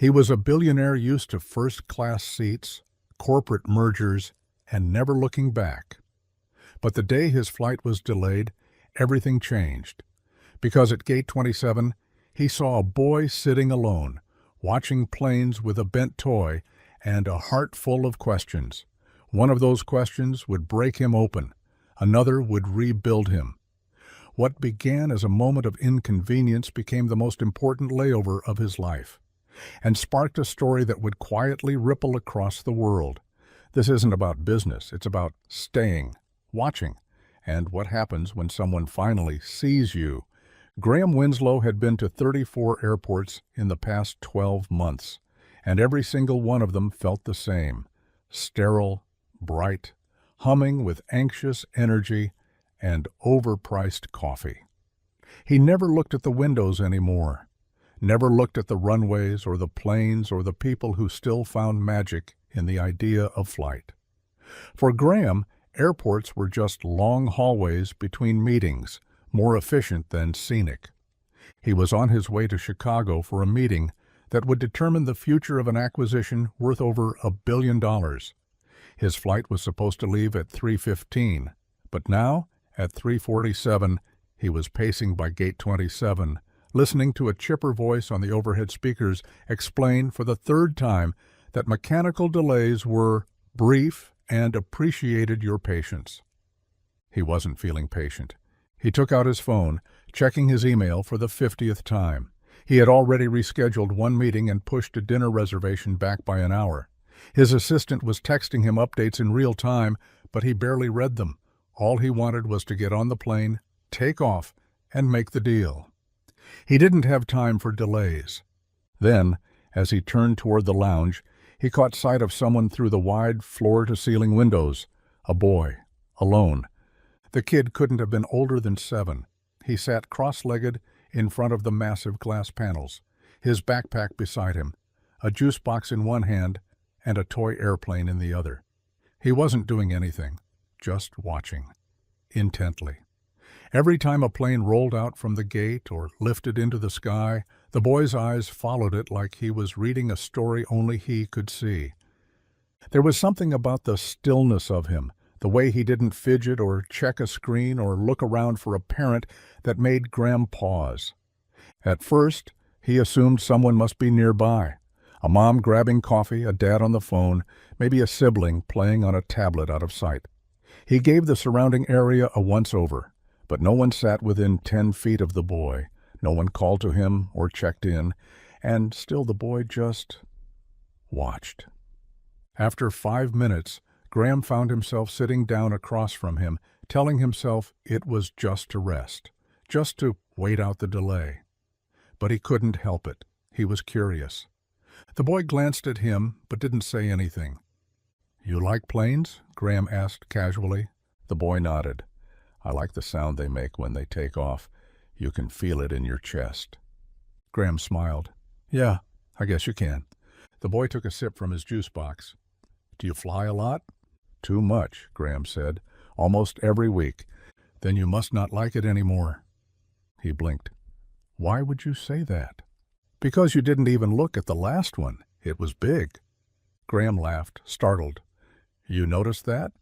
He was a billionaire used to first-class seats, corporate mergers, and never looking back. But the day his flight was delayed, everything changed. Because at Gate 27, he saw a boy sitting alone, watching planes with a bent toy and a heart full of questions. One of those questions would break him open. Another would rebuild him. What began as a moment of inconvenience became the most important layover of his life, and sparked a story that would quietly ripple across the world. This isn't about business, it's about staying, watching, and what happens when someone finally sees you. Graham Winslow had been to 34 airports in the past 12 months, and every single one of them felt the same: sterile, bright, humming with anxious energy and overpriced coffee. He never looked at the windows anymore, never looked at the runways or the planes or the people who still found magic in the idea of flight. For Graham, airports were just long hallways between meetings, more efficient than scenic. He was on his way to Chicago for a meeting that would determine the future of an acquisition worth over $1 billion. His flight was supposed to leave at 3:15, but now, at 3:47, he was pacing by Gate 27, listening to a chipper voice on the overhead speakers explain for the third time that mechanical delays were brief and appreciated your patience. He wasn't feeling patient. He took out his phone, checking his email for the 50th time. He had already rescheduled one meeting and pushed a dinner reservation back by an hour. His assistant was texting him updates in real time, but he barely read them. All he wanted was to get on the plane, take off, and make the deal. He didn't have time for delays. Then, as he turned toward the lounge, he caught sight of someone through the wide floor-to-ceiling windows. A boy, alone. The kid couldn't have been older than 7. He sat cross-legged in front of the massive glass panels, his backpack beside him, a juice box in one hand and a toy airplane in the other. He wasn't doing anything, just watching, intently. Every time a plane rolled out from the gate or lifted into the sky, the boy's eyes followed it like he was reading a story only he could see. There was something about the stillness of him, the way he didn't fidget or check a screen or look around for a parent, that made Graham pause. At first, he assumed someone must be nearby. A mom grabbing coffee, a dad on the phone, maybe a sibling playing on a tablet out of sight. He gave the surrounding area a once-over, but no one sat within 10 feet of the boy. No one called to him or checked in, and still the boy just watched. After 5 minutes, Graham found himself sitting down across from him, telling himself it was just to rest, just to wait out the delay. But he couldn't help it. He was curious. The boy glanced at him, but didn't say anything. "You like planes?" Graham asked casually. The boy nodded. "I like the sound they make when they take off. You can feel it in your chest." Graham smiled. "Yeah, I guess you can." The boy took a sip from his juice box. "Do you fly a lot?" "Too much," Graham said. "Almost every week." "Then you must not like it anymore." He blinked. "Why would you say that?" "Because you didn't even look at the last one. It was big." Graham laughed, startled. "You noticed that?"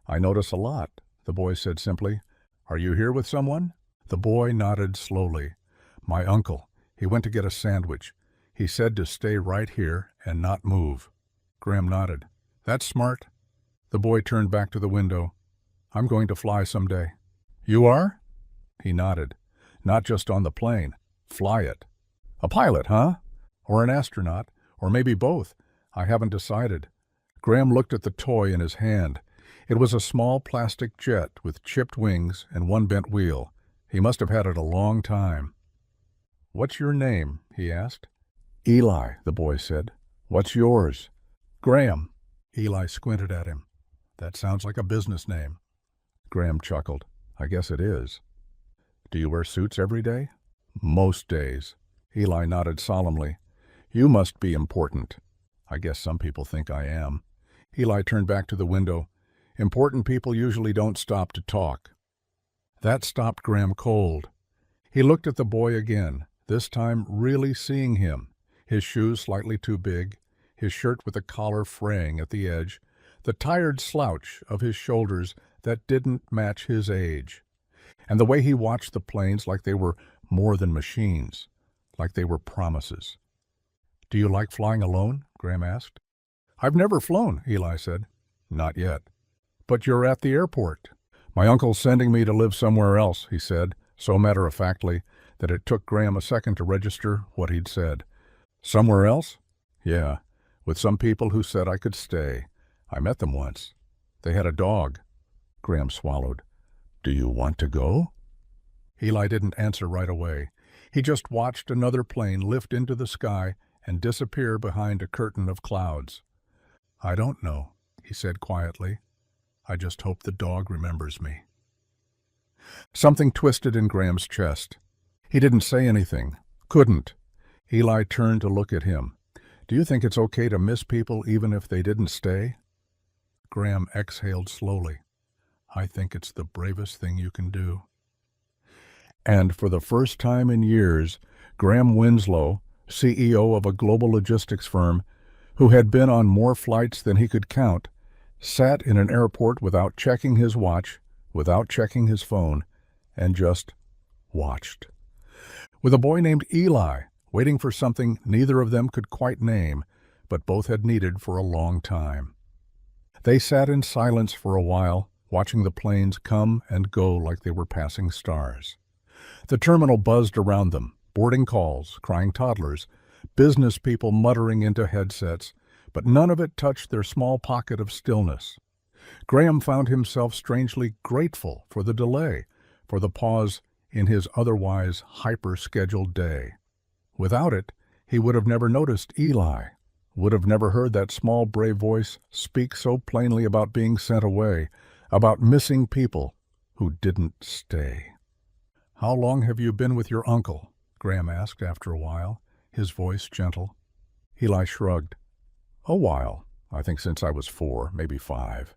"I notice a lot," the boy said simply. "Are you here with someone?" The boy nodded slowly. "My uncle. He went to get a sandwich. He said to stay right here and not move." Graham nodded. "That's smart." The boy turned back to the window. "I'm going to fly someday." "You are?" He nodded. "Not just on the plane. Fly it." "A pilot, huh? Or an astronaut? Or maybe both? I haven't decided." Graham looked at the toy in his hand. It was a small plastic jet with chipped wings and one bent wheel. He must have had it a long time. "What's your name?" he asked. "Eli," the boy said. "What's yours?" "Graham." Eli squinted at him. "That sounds like a business name." Graham chuckled. "I guess it is." "Do you wear suits every day?" "Most days." Eli nodded solemnly. "You must be important." "I guess some people think I am." Eli turned back to the window. "Important people usually don't stop to talk." That stopped Graham cold. He looked at the boy again, this time really seeing him. his shoes slightly too big, his shirt with the collar fraying at the edge, the tired slouch of his shoulders that didn't match his age, and the way he watched the planes like they were more than machines, like they were promises. "Do you like flying alone?" Graham asked. "I've never flown," Eli said. "Not yet." "But you're at the airport." "My uncle's sending me to live somewhere else," he said, so matter-of-factly that it took Graham a second to register what he'd said. "Somewhere else?" "Yeah, with some people who said I could stay. I met them once. They had a dog." Graham swallowed. "Do you want to go?" Eli didn't answer right away. He just watched another plane lift into the sky and disappear behind a curtain of clouds. "I don't know," he said quietly. "I just hope the dog remembers me." Something twisted in Graham's chest. He didn't say anything. Couldn't. Eli turned to look at him. "Do you think it's okay to miss people even if they didn't stay?" Graham exhaled slowly. "I think it's the bravest thing you can do." And for the first time in years, Graham Winslow, CEO of a global logistics firm, who had been on more flights than he could count, sat in an airport without checking his watch, without checking his phone, and just watched. With a boy named Eli, waiting for something neither of them could quite name, but both had needed for a long time. They sat in silence for a while, watching the planes come and go like they were passing stars. The terminal buzzed around them, boarding calls, crying toddlers, business people muttering into headsets, but none of it touched their small pocket of stillness. Graham found himself strangely grateful for the delay, for the pause in his otherwise hyper-scheduled day. Without it, he would have never noticed Eli, would have never heard that small, brave voice speak so plainly about being sent away, about missing people who didn't stay. "How long have you been with your uncle?" Graham asked after a while, his voice gentle. Eli shrugged. "A while. I think since I was 4, maybe 5.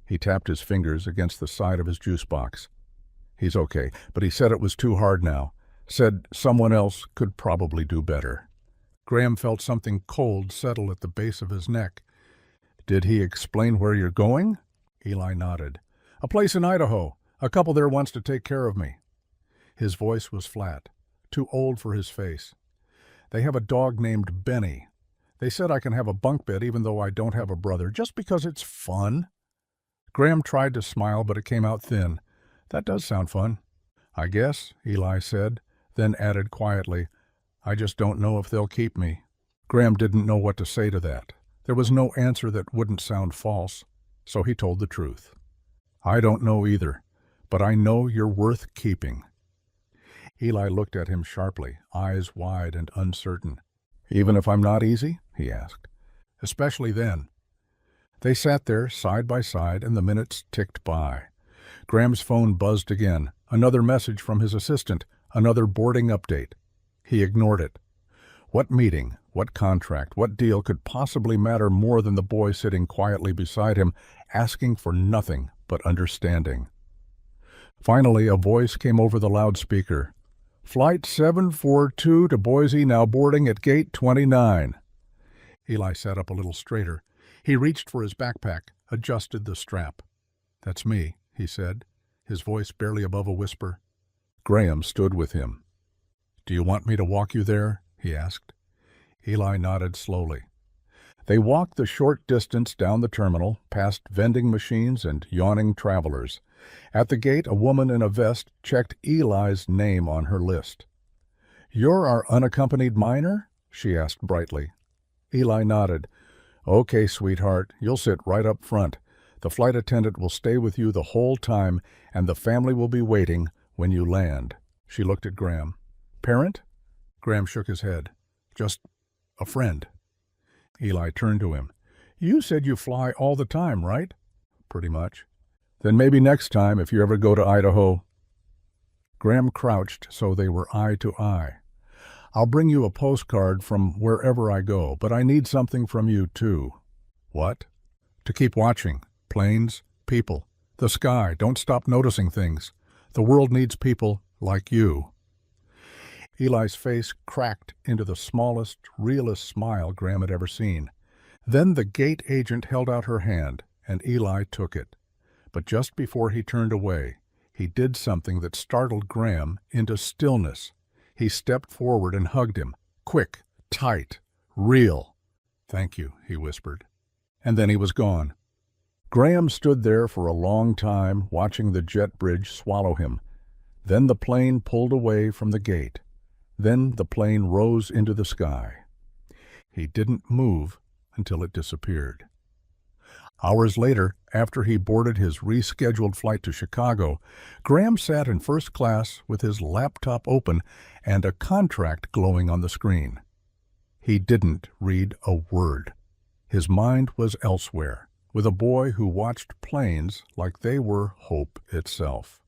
He tapped his fingers against the side of his juice box. "He's okay, but he said it was too hard now. Said someone else could probably do better." Graham felt something cold settle at the base of his neck. "Did he explain where you're going?" Eli nodded. "A place in Idaho. A couple there wants to take care of me." His voice was flat, too old for his face. "They have a dog named Benny. They said I can have a bunk bed even though I don't have a brother, just because it's fun." Graham tried to smile, but it came out thin. "That does sound fun." "I guess," Eli said, then added quietly, "I just don't know if they'll keep me." Graham didn't know what to say to that. There was no answer that wouldn't sound false, so he told the truth. "I don't know either, but I know you're worth keeping." Eli looked at him sharply, eyes wide and uncertain. "Even if I'm not easy?" he asked. "Especially then." They sat there side by side, and the minutes ticked by. Graham's phone buzzed again, another message from his assistant, another boarding update. He ignored it. What meeting, what contract, what deal could possibly matter more than the boy sitting quietly beside him, asking for nothing but understanding? Finally, a voice came over the loudspeaker. "Flight 742 to Boise, now boarding at gate 29. Eli sat up a little straighter. He reached for his backpack, adjusted the strap. "That's me," he said, his voice barely above a whisper. Graham stood with him. "Do you want me to walk you there?" he asked. Eli nodded slowly. They walked the short distance down the terminal, past vending machines and yawning travelers. At the gate, a woman in a vest checked Eli's name on her list. "You're our unaccompanied minor?" she asked brightly. Eli nodded. "Okay, sweetheart, you'll sit right up front. The flight attendant will stay with you the whole time, and the family will be waiting when you land." She looked at Graham. "Parent?" Graham shook his head. "Just a friend." Eli turned to him. "You said you fly all the time, right?" "Pretty much." "Then maybe next time, if you ever go to Idaho." Graham crouched so they were eye to eye. "I'll bring you a postcard from wherever I go, but I need something from you, too." "What?" "To keep watching. Planes, people, the sky. Don't stop noticing things. The world needs people like you." Eli's face cracked into the smallest, realest smile Graham had ever seen. Then the gate agent held out her hand, and Eli took it. But just before he turned away, he did something that startled Graham into stillness. He stepped forward and hugged him. Quick, tight, real. "Thank you," he whispered. And then he was gone. Graham stood there for a long time, watching the jet bridge swallow him. Then the plane pulled away from the gate. Then the plane rose into the sky. He didn't move until it disappeared. Hours later, after he boarded his rescheduled flight to Chicago, Graham sat in first class with his laptop open and a contract glowing on the screen. He didn't read a word. His mind was elsewhere, with a boy who watched planes like they were hope itself.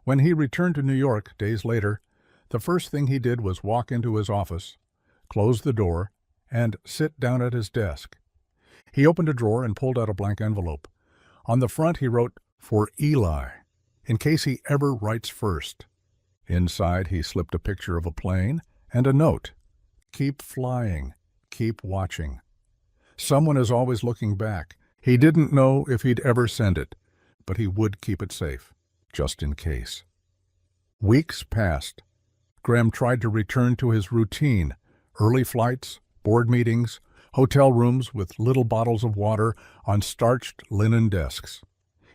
When he returned to New York days later, the first thing he did was walk into his office, close the door, and sit down at his desk. He opened a drawer and pulled out a blank envelope. On the front he wrote, "For Eli," in case he ever writes first. Inside he slipped a picture of a plane and a note. "Keep flying, keep watching. Someone is always looking back." He didn't know if he'd ever send it, but he would keep it safe, just in case. Weeks passed. Graham tried to return to his routine: early flights, board meetings, hotel rooms with little bottles of water on starched linen desks.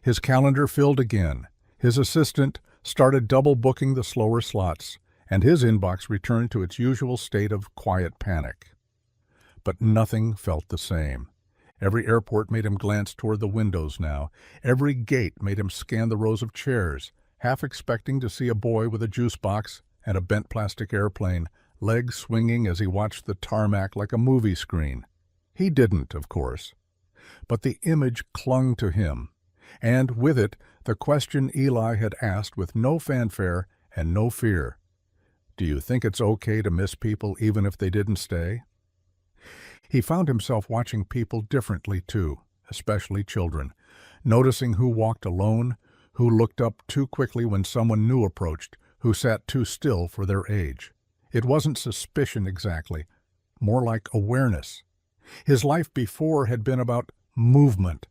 His calendar filled again. His assistant started double booking the slower slots, and his inbox returned to its usual state of quiet panic. But nothing felt the same. Every airport made him glance toward the windows now. Every gate made him scan the rows of chairs, half expecting to see a boy with a juice box and a bent plastic airplane, legs swinging as he watched the tarmac like a movie screen. He didn't, of course. But the image clung to him, and with it the question Eli had asked with no fanfare and no fear. "Do you think it's okay to miss people even if they didn't stay?" He found himself watching people differently, too, especially children, noticing who walked alone, who looked up too quickly when someone new approached, who sat too still for their age. It wasn't suspicion exactly, more like awareness. His life before had been about movement,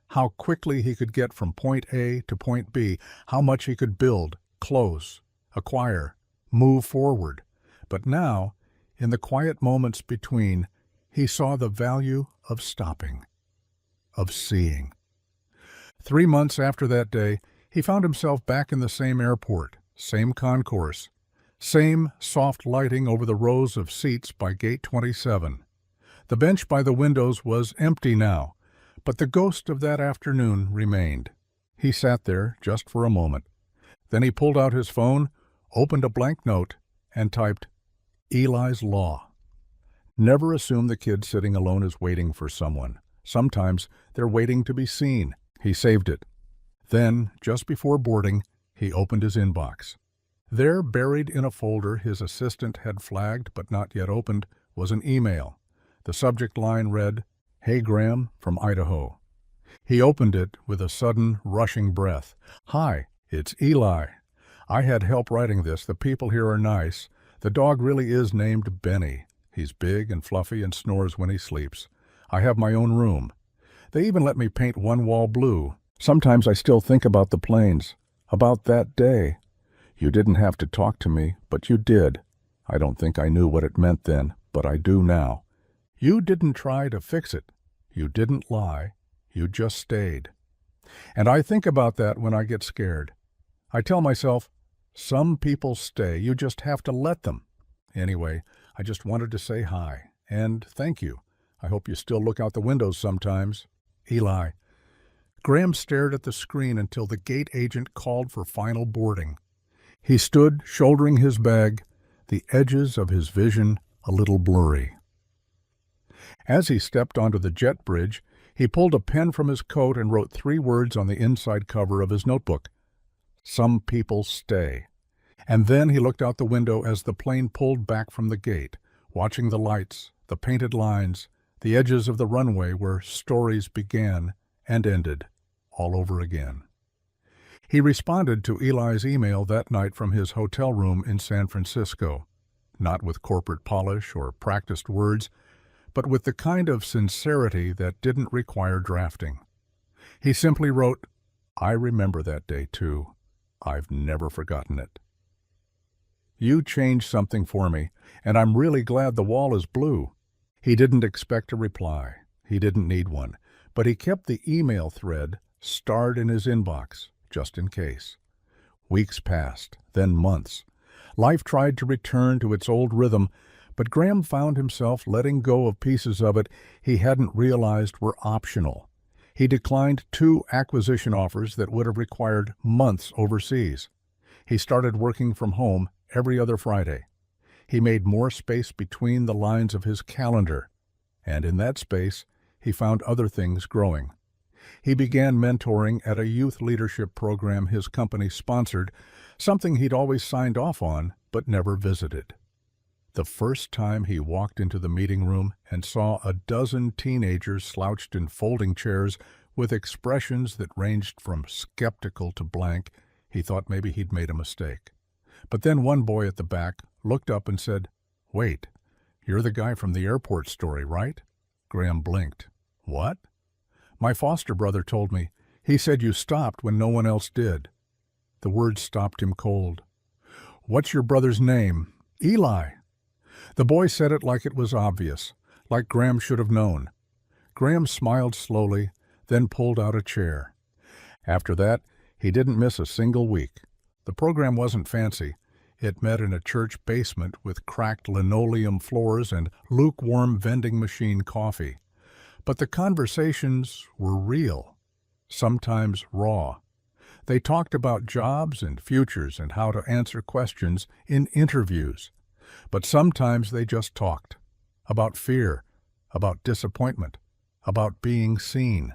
how quickly he could get from point A to point B, how much he could build, close, acquire, move forward. But now, in the quiet moments between, he saw the value of stopping, of seeing. 3 months after that day, he found himself back in the same airport, same concourse, same soft lighting over the rows of seats by gate 27. The bench by the windows was empty now, but the ghost of that afternoon remained. He sat there just for a moment. Then he pulled out his phone, opened a blank note, and typed, "Eli's Law." Never assume the kid sitting alone is waiting for someone. Sometimes they're waiting to be seen. He saved it. Then, just before boarding, he opened his inbox. There, buried in a folder his assistant had flagged but not yet opened, was an email. The subject line read, "Hey Graham, from Idaho." He opened it with a sudden, rushing breath. "Hi, it's Eli. I had help writing this. The people here are nice. The dog really is named Benny. He's big and fluffy and snores when he sleeps. I have my own room. They even let me paint one wall blue. Sometimes I still think about the planes, about that day. You didn't have to talk to me, but you did. I don't think I knew what it meant then, but I do now. You didn't try to fix it. You didn't lie. You just stayed. And I think about that when I get scared. I tell myself, some people stay. You just have to let them. Anyway, I just wanted to say hi, and thank you. I hope you still look out the windows sometimes. Eli." Graham stared at the screen until the gate agent called for final boarding. He stood, shouldering his bag, the edges of his vision a little blurry. As he stepped onto the jet bridge, he pulled a pen from his coat and wrote 3 words on the inside cover of his notebook. "Some people stay." And then he looked out the window as the plane pulled back from the gate, watching the lights, the painted lines, the edges of the runway where stories began and ended all over again. He responded to Eli's email that night from his hotel room in San Francisco. not with corporate polish or practiced words, but with the kind of sincerity that didn't require drafting. He simply wrote, "I remember that day too. I've never forgotten it. You changed something for me, and I'm really glad the wall is blue." He didn't expect a reply. He didn't need one, but he kept the email thread starred in his inbox, just in case. Weeks passed, then months. Life tried to return to its old rhythm, but Graham found himself letting go of pieces of it he hadn't realized were optional. He declined 2 acquisition offers that would have required months overseas. He started working from home every other Friday. He made more space between the lines of his calendar, and in that space, he found other things growing. He began mentoring at a youth leadership program his company sponsored, something he'd always signed off on but never visited. The first time he walked into the meeting room and saw a dozen teenagers slouched in folding chairs with expressions that ranged from skeptical to blank, he thought maybe he'd made a mistake. But then one boy at the back looked up and said, "Wait, you're the guy from the airport story, right?" Graham blinked. "What?" "My foster brother told me. He said you stopped when no one else did." The words stopped him cold. "What's your brother's name?" "Eli." The boy said it like it was obvious, like Graham should have known. Graham smiled slowly, then pulled out a chair. After that, he didn't miss a single week. The program wasn't fancy. It met in a church basement with cracked linoleum floors and lukewarm vending machine coffee. But the conversations were real, sometimes raw. They talked about jobs and futures and how to answer questions in interviews. But sometimes they just talked about fear, about disappointment, about being seen.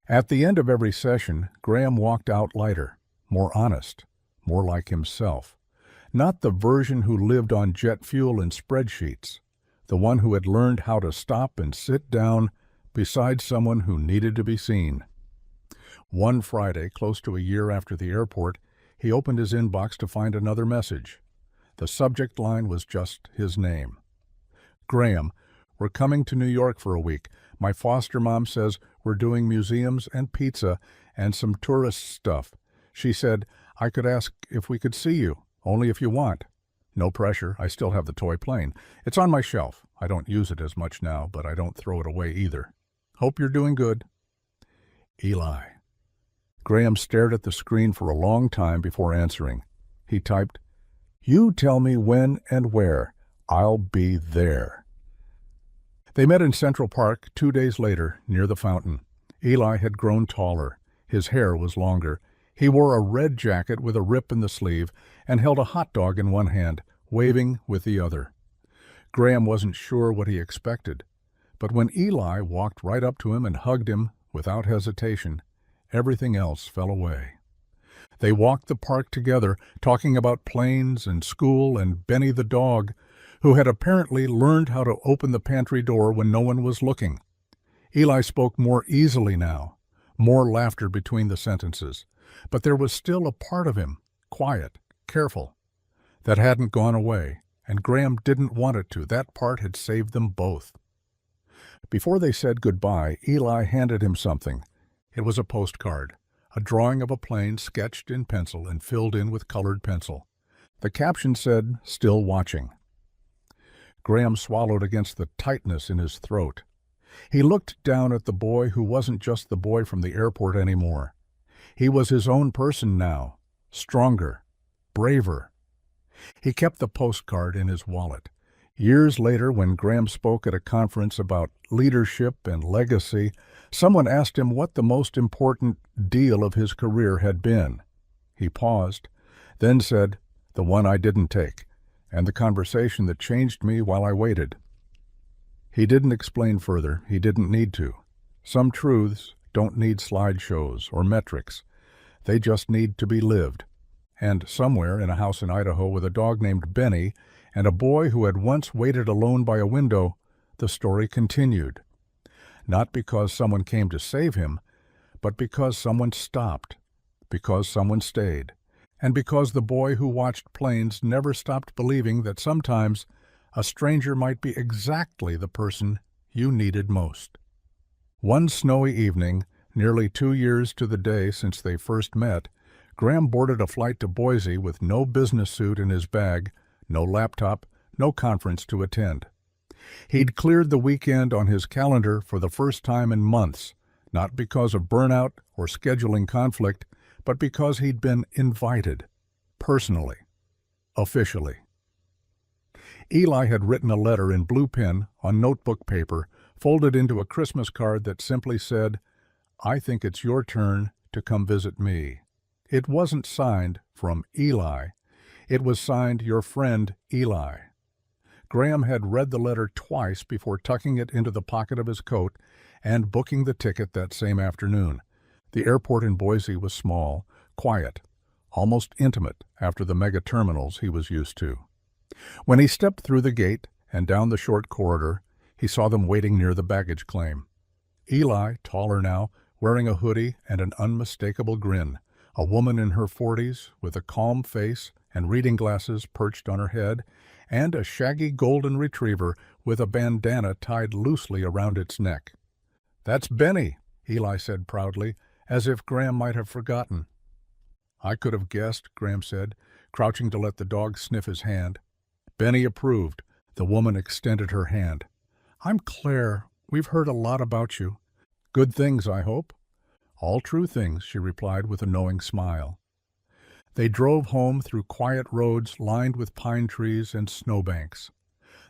At the end of every session, Graham walked out lighter, more honest, more like himself. Not the version who lived on jet fuel and spreadsheets, the one who had learned how to stop and sit down beside someone who needed to be seen. One Friday, close to a year after the airport, he opened his inbox to find another message. The subject line was just his name. "Graham, we're coming to New York for a week. My foster mom says we're doing museums and pizza and some tourist stuff. She said I could ask if we could see you, only if you want. No pressure, I still have the toy plane. It's on my shelf. I don't use it as much now, but I don't throw it away either. Hope you're doing good. Eli." Graham stared at the screen for a long time before answering. He typed, "You tell me when and where. I'll be there." They met in Central Park 2 days later, near the fountain. Eli had grown taller. His hair was longer. He wore a red jacket with a rip in the sleeve and held a hot dog in one hand, waving with the other. Graham wasn't sure what he expected, but when Eli walked right up to him and hugged him without hesitation, everything else fell away. They walked the park together, talking about planes and school and Benny the dog, who had apparently learned how to open the pantry door when no one was looking. Eli spoke more easily now, more laughter between the sentences, but there was still a part of him, quiet, careful, that hadn't gone away, and Graham didn't want it to. That part had saved them both. Before they said goodbye, Eli handed him something. It was a postcard, a drawing of a plane sketched in pencil and filled in with colored pencil. The caption said, "Still watching." Graham swallowed against the tightness in his throat. He looked down at the boy who wasn't just the boy from the airport anymore. He was his own person now, stronger, braver. He kept the postcard in his wallet. Years later, when Graham spoke at a conference about leadership and legacy, someone asked him what the most important deal of his career had been. He paused, then said, "The one I didn't take, and the conversation that changed me while I waited." He didn't explain further. He didn't need to. Some truths don't need slideshows or metrics. They just need to be lived. And somewhere in a house in Idaho with a dog named Benny and a boy who had once waited alone by a window, the story continued. Not because someone came to save him, but because someone stopped, because someone stayed, and because the boy who watched planes never stopped believing that sometimes a stranger might be exactly the person you needed most. One snowy evening, nearly 2 years to the day since they first met, Graham boarded a flight to Boise with no business suit in his bag, no laptop, no conference to attend. He'd cleared the weekend on his calendar for the first time in months, not because of burnout or scheduling conflict, but because he'd been invited, personally, officially. Eli had written a letter in blue pen on notebook paper, folded into a Christmas card that simply said, "I think it's your turn to come visit me." It wasn't signed from Eli. It was signed your friend Eli. Graham had read the letter twice before tucking it into the pocket of his coat and booking the ticket that same afternoon. The airport in Boise was small, quiet, almost intimate after the mega terminals he was used to. When he stepped through the gate and down the short corridor, he saw them waiting near the baggage claim. Eli, taller now, wearing a hoodie and an unmistakable grin, a woman in her 40s with a calm face and reading glasses perched on her head, and a shaggy golden retriever with a bandana tied loosely around its neck. "That's Benny," Eli said proudly, as if Graham might have forgotten. "I could have guessed," Graham said, crouching to let the dog sniff his hand. Benny approved. The woman extended her hand. "I'm Claire. We've heard a lot about you." "Good things, I hope." "All true things," she replied with a knowing smile. They drove home through quiet roads lined with pine trees and snowbanks.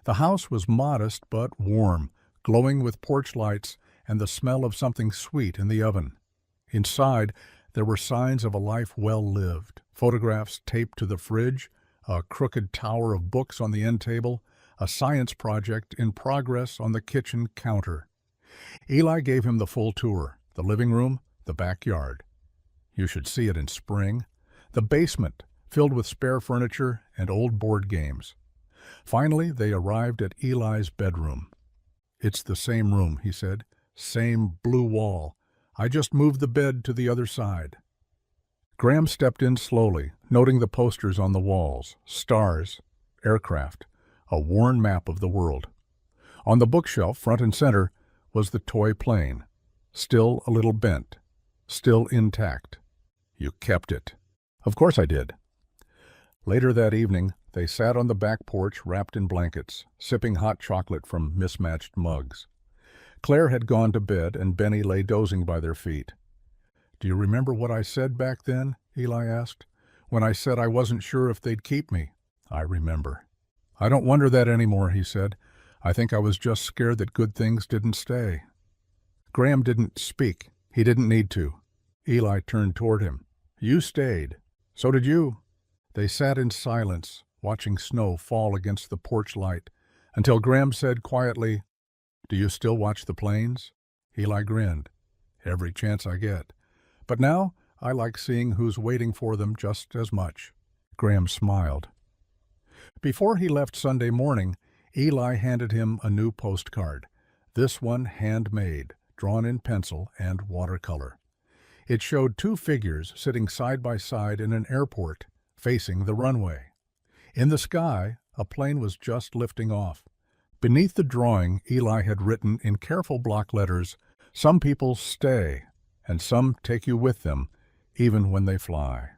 The house was modest but warm, glowing with porch lights and the smell of something sweet in the oven. Inside, there were signs of a life well lived, photographs taped to the fridge, a crooked tower of books on the end table, a science project in progress on the kitchen counter. Eli gave him the full tour, the living room, the backyard. You should see it in spring. The basement, filled with spare furniture and old board games. Finally, they arrived at Eli's bedroom. "It's the same room," he said. "Same blue wall. I just moved the bed to the other side." Graham stepped in slowly, noting the posters on the walls, stars, aircraft, a worn map of the world. On the bookshelf, front and center, was the toy plane, still a little bent, still intact. "You kept it." "Of course I did." Later that evening, they sat on the back porch wrapped in blankets, sipping hot chocolate from mismatched mugs. Claire had gone to bed, and Benny lay dozing by their feet. "Do you remember what I said back then?" Eli asked. "When I said I wasn't sure if they'd keep me?" "I remember." "I don't wonder that anymore," he said. "I think I was just scared that good things didn't stay." Graham didn't speak. He didn't need to. Eli turned toward him. "You stayed. So did you." They sat in silence, watching snow fall against the porch light, until Graham said quietly, "Do you still watch the planes?" Eli grinned. "Every chance I get. But now I like seeing who's waiting for them just as much." Graham smiled. Before he left Sunday morning, Eli handed him a new postcard, this one handmade, drawn in pencil and watercolor. It showed two figures sitting side by side in an airport, facing the runway. In the sky, a plane was just lifting off. Beneath the drawing, Eli had written in careful block letters, "Some people stay, and some take you with them, even when they fly."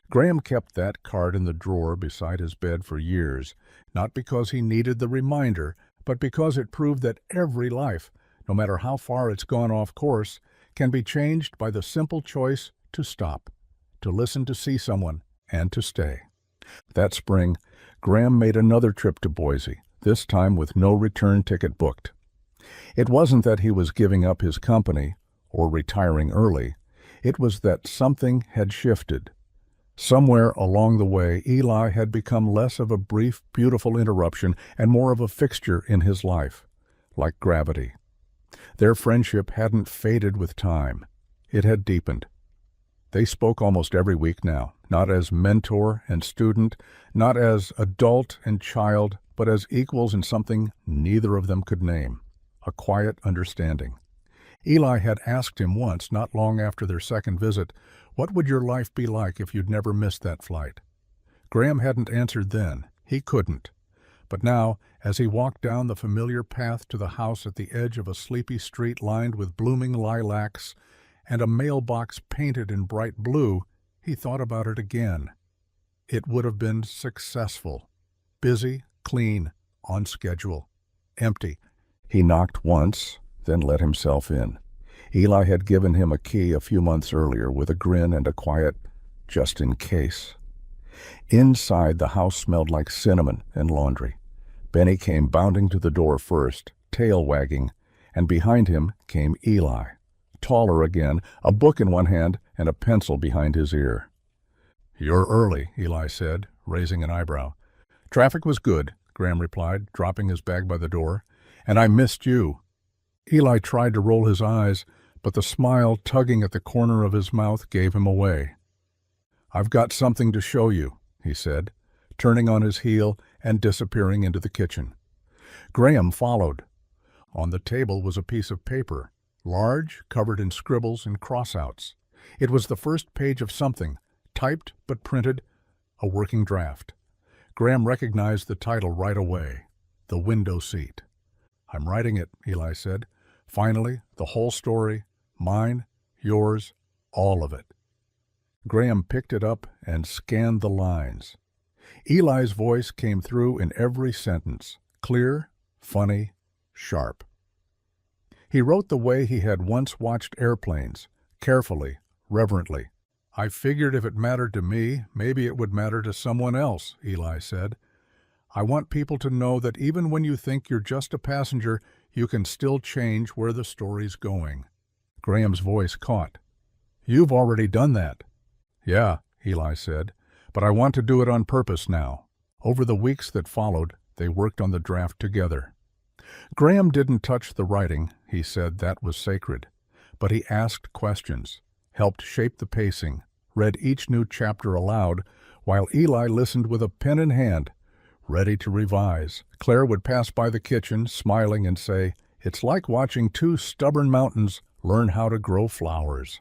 Graham kept that card in the drawer beside his bed for years, not because he needed the reminder, but because it proved that every life, no matter how far it's gone off course, can be changed by the simple choice to stop, to listen to see someone, and to stay. That spring, Graham made another trip to Boise, this time with no return ticket booked. It wasn't that he was giving up his company or retiring early. It was that something had shifted. Somewhere along the way, Eli had become less of a brief, beautiful interruption and more of a fixture in his life, like gravity. Their friendship hadn't faded with time. It had deepened. They spoke almost every week now, not as mentor and student, not as adult and child, but as equals in something neither of them could name, a quiet understanding. Eli had asked him once, not long after their second visit, "What would your life be like if you'd never missed that flight?" Graham hadn't answered then. He couldn't. But now, as he walked down the familiar path to the house at the edge of a sleepy street lined with blooming lilacs and a mailbox painted in bright blue, he thought about it again. It would have been successful. Busy, clean, on schedule, empty. He knocked once, then let himself in. Eli had given him a key a few months earlier with a grin and a quiet, "just in case." Inside, the house smelled like cinnamon and laundry. Benny came bounding to the door first, tail wagging, and behind him came Eli, taller again, a book in one hand and a pencil behind his ear. "You're early," Eli said, raising an eyebrow. "Traffic was good," Graham replied, dropping his bag by the door, "and I missed you." Eli tried to roll his eyes, but the smile tugging at the corner of his mouth gave him away. "I've got something to show you," he said, turning on his heel and disappearing into the kitchen. Graham followed. On the table was a piece of paper, large, covered in scribbles and crossouts. It was the first page of something, typed but printed, a working draft. Graham recognized the title right away, "The Window Seat." "I'm writing it," Eli said. "Finally, the whole story, mine, yours, all of it." Graham picked it up and scanned the lines. Eli's voice came through in every sentence, clear, funny, sharp. He wrote the way he had once watched airplanes, carefully, reverently. "I figured if it mattered to me, maybe it would matter to someone else," Eli said. "I want people to know that even when you think you're just a passenger, you can still change where the story's going." Graham's voice caught. "You've already done that." "Yeah," Eli said, "but I want to do it on purpose now." Over the weeks that followed, they worked on the draft together. Graham didn't touch the writing, he said that was sacred, but he asked questions, helped shape the pacing, read each new chapter aloud, while Eli listened with a pen in hand, ready to revise. Claire would pass by the kitchen, smiling, and say, "It's like watching two stubborn mountains learn how to grow flowers."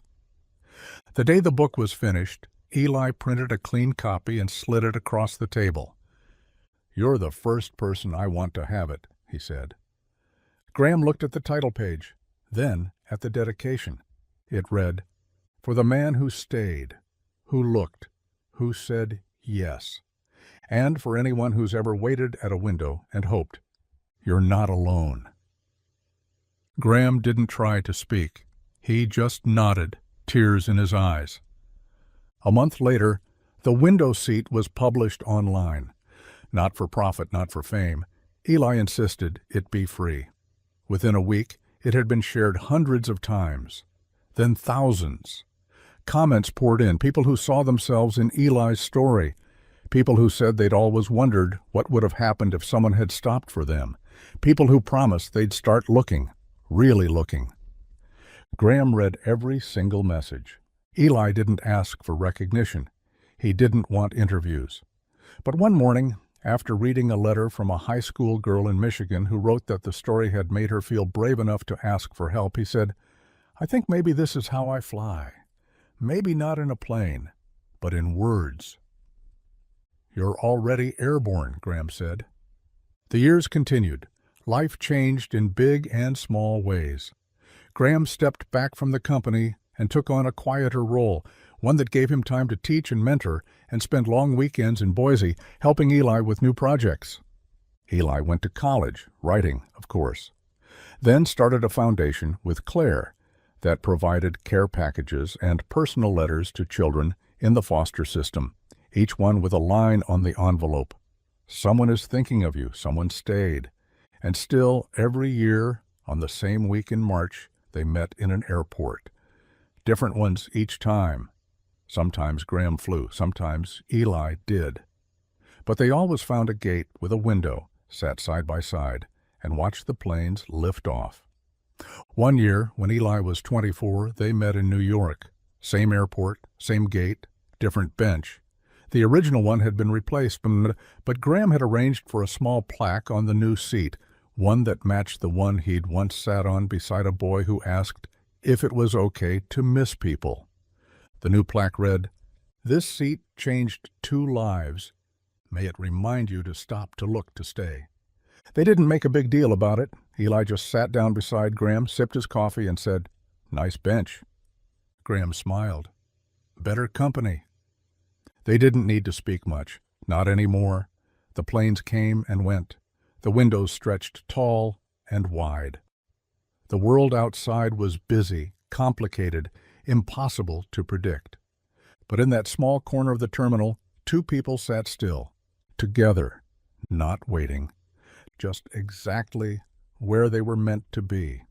The day the book was finished, Eli printed a clean copy and slid it across the table. "You're the first person I want to have it," he said. Graham looked at the title page, then at the dedication. It read, "For the man who stayed, who looked, who said yes, and for anyone who's ever waited at a window and hoped, you're not alone." Graham didn't try to speak. He just nodded, tears in his eyes. A month later, The Window Seat was published online. Not for profit, not for fame. Eli insisted it be free. Within a week, it had been shared hundreds of times, then thousands. Comments poured in, people who saw themselves in Eli's story, people who said they'd always wondered what would have happened if someone had stopped for them, people who promised they'd start looking, really looking. Graham read every single message. Eli didn't ask for recognition. He didn't want interviews. But one morning, after reading a letter from a high school girl in Michigan who wrote that the story had made her feel brave enough to ask for help, he said, "I think maybe this is how I fly. Maybe not in a plane, but in words." "You're already airborne," Graham said. The years continued. Life changed in big and small ways. Graham stepped back from the company and took on a quieter role, one that gave him time to teach and mentor and spend long weekends in Boise helping Eli with new projects. Eli went to college, writing, of course. Then started a foundation with Claire that provided care packages and personal letters to children in the foster system, each one with a line on the envelope. "Someone is thinking of you, someone stayed." And still, every year, on the same week in March, they met in an airport. Different ones each time. Sometimes Graham flew, sometimes Eli did. But they always found a gate with a window, sat side by side, and watched the planes lift off. One year, when Eli was 24, they met in New York. Same airport, same gate, different bench. The original one had been replaced, but Graham had arranged for a small plaque on the new seat, one that matched the one he'd once sat on beside a boy who asked if it was okay to miss people. The new plaque read, "This seat changed 2 lives. May it remind you to stop to look to stay." They didn't make a big deal about it. Eli just sat down beside Graham, sipped his coffee, and said, "Nice bench." Graham smiled. "Better company." They didn't need to speak much. Not anymore. The planes came and went. The windows stretched tall and wide. The world outside was busy, complicated, impossible to predict. But in that small corner of the terminal, 2 people sat still, together, not waiting, just exactly where they were meant to be.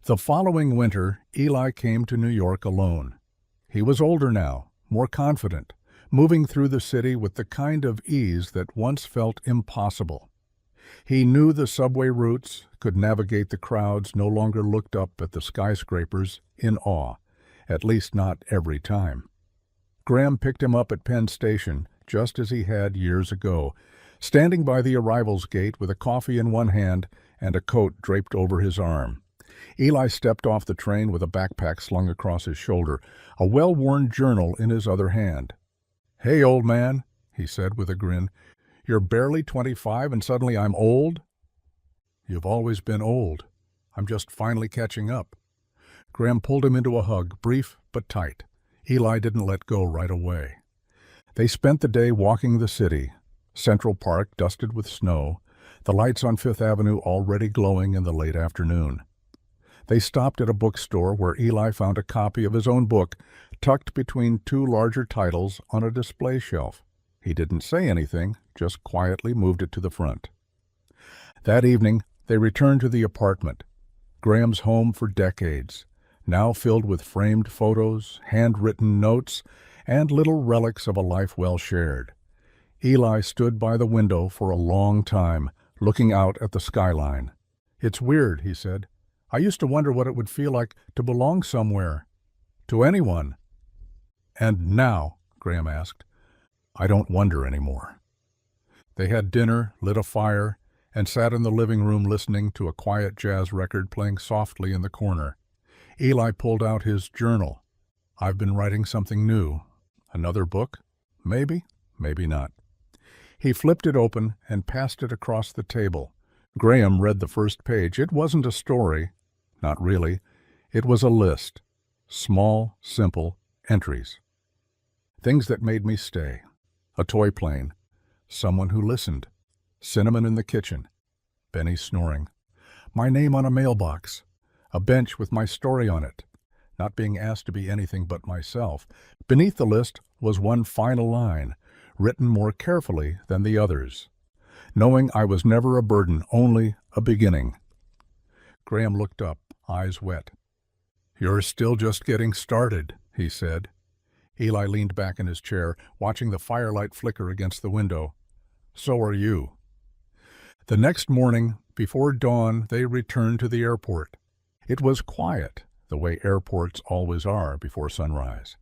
The following winter, Eli came to New York alone. He was older now, more confident, moving through the city with the kind of ease that once felt impossible. He knew the subway routes, could navigate the crowds, no longer looked up at the skyscrapers in awe, at least not every time. Graham picked him up at Penn Station, just as he had years ago, standing by the arrivals gate with a coffee in one hand and a coat draped over his arm. Eli stepped off the train with a backpack slung across his shoulder, a well-worn journal in his other hand. "Hey, old man," he said with a grin, "you're barely 25 and suddenly I'm old?" "You've always been old. I'm just finally catching up." Graham pulled him into a hug, brief but tight. Eli didn't let go right away. They spent the day walking the city, Central Park dusted with snow, the lights on Fifth Avenue already glowing in the late afternoon. They stopped at a bookstore where Eli found a copy of his own book tucked between 2 larger titles on a display shelf. He didn't say anything, just quietly moved it to the front. That evening, they returned to the apartment, Graham's home for decades, now filled with framed photos, handwritten notes, and little relics of a life well shared. Eli stood by the window for a long time, looking out at the skyline. "It's weird," he said. "I used to wonder what it would feel like to belong somewhere. To anyone." "And now?" Graham asked. "I don't wonder anymore." They had dinner, lit a fire, and sat in the living room listening to a quiet jazz record playing softly in the corner. Eli pulled out his journal. "I've been writing something new. Another book? Maybe, maybe not." He flipped it open and passed it across the table. Graham read the first page. It wasn't a story. Not really. It was a list. Small, simple entries. Things that made me stay. A toy plane. Someone who listened. Cinnamon in the kitchen. Benny snoring. My name on a mailbox. A bench with my story on it. Not being asked to be anything but myself. Beneath the list was one final line, written more carefully than the others. Knowing I was never a burden, only a beginning. Graham looked up, eyes wet. "You're still just getting started," he said. Eli leaned back in his chair, watching the firelight flicker against the window. "So are you." The next morning, before dawn, they returned to the airport. It was quiet, the way airports always are before sunrise.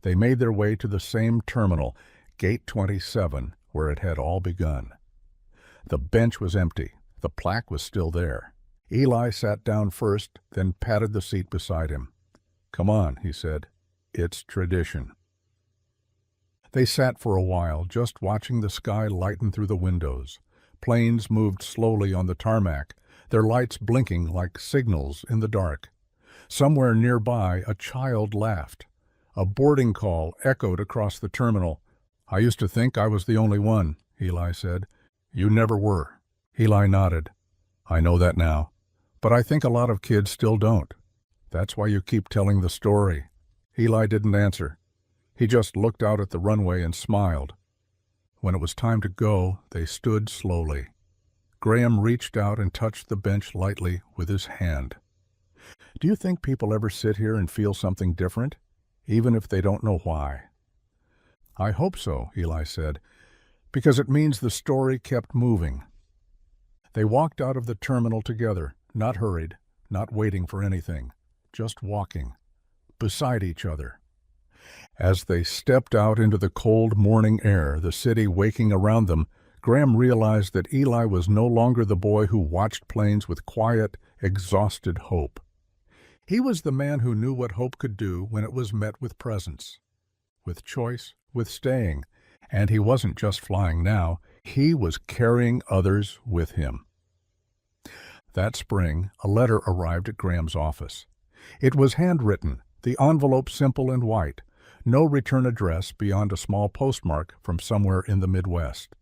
They made their way to the same terminal, Gate 27, where it had all begun. The bench was empty. The plaque was still there. Eli sat down first, then patted the seat beside him. "Come on," he said. "It's tradition." They sat for a while, just watching the sky lighten through the windows. Planes moved slowly on the tarmac, their lights blinking like signals in the dark. Somewhere nearby, a child laughed. A boarding call echoed across the terminal. "I used to think I was the only one," Eli said. "You never were." Eli nodded. "I know that now. But I think a lot of kids still don't. That's why you keep telling the story." Eli didn't answer. He just looked out at the runway and smiled. When it was time to go, they stood slowly. Graham reached out and touched the bench lightly with his hand. "Do you think people ever sit here and feel something different, even if they don't know why?" "I hope so," Eli said, "because it means the story kept moving." They walked out of the terminal together, not hurried, not waiting for anything, just walking, beside each other. As they stepped out into the cold morning air, the city waking around them, Graham realized that Eli was no longer the boy who watched planes with quiet, exhausted hope. He was the man who knew what hope could do when it was met with presence, with choice, with staying. And he wasn't just flying now, he was carrying others with him. That spring, a letter arrived at Graham's office. It was handwritten, the envelope simple and white, no return address beyond a small postmark from somewhere in the Midwest.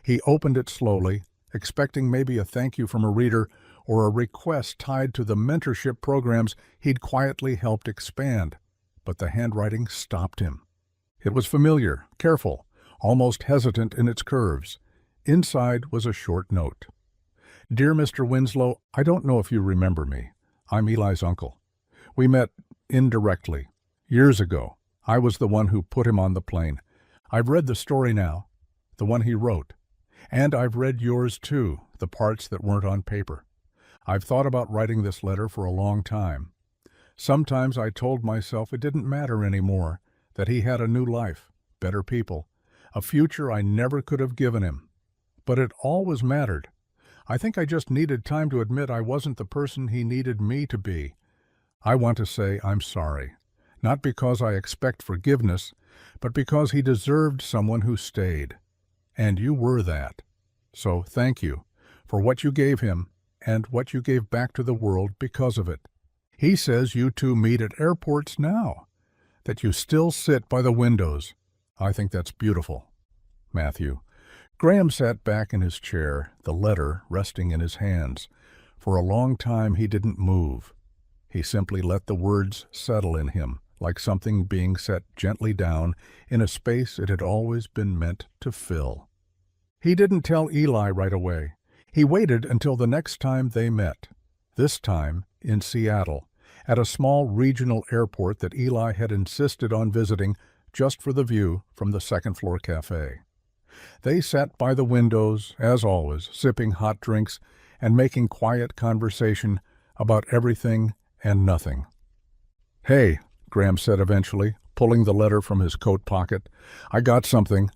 He opened it slowly, expecting maybe a thank you from a reader or a request tied to the mentorship programs he'd quietly helped expand. But the handwriting stopped him. It was familiar, careful, almost hesitant in its curves. Inside was a short note. Dear Mr. Winslow, I don't know if you remember me. I'm Eli's uncle. We met indirectly. Years ago. I was the one who put him on the plane. I've read the story now, the one he wrote. And I've read yours too, the parts that weren't on paper. I've thought about writing this letter for a long time. Sometimes I told myself it didn't matter anymore, that he had a new life, better people, a future I never could have given him. But it always mattered. I think I just needed time to admit I wasn't the person he needed me to be. I want to say I'm sorry, not because I expect forgiveness, but because he deserved someone who stayed. And you were that. So thank you for what you gave him and what you gave back to the world because of it. He says you two meet at airports now, that you still sit by the windows. I think that's beautiful. Matthew. Graham sat back in his chair, the letter resting in his hands. For a long time he didn't move. He simply let the words settle in him, like something being set gently down in a space it had always been meant to fill. He didn't tell Eli right away. He waited until the next time they met, this time in Seattle, at a small regional airport that Eli had insisted on visiting just for the view from the second-floor cafe. They sat by the windows, as always, sipping hot drinks and making quiet conversation about everything and nothing. Hey, Graham said eventually, pulling the letter from his coat pocket. I got something.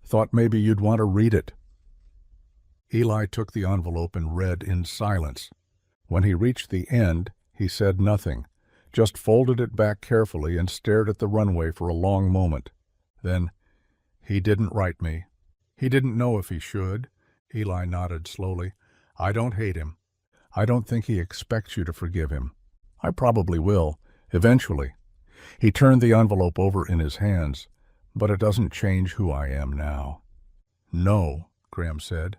Thought maybe you'd want to read it. Eli took the envelope and read in silence. When he reached the end, he said nothing, just folded it back carefully and stared at the runway for a long moment. Then, he didn't write me. He didn't know if he should. Eli nodded slowly. I don't hate him. I don't think he expects you to forgive him. I probably will, eventually. He turned the envelope over in his hands, but it doesn't change who I am now. No, Graham said.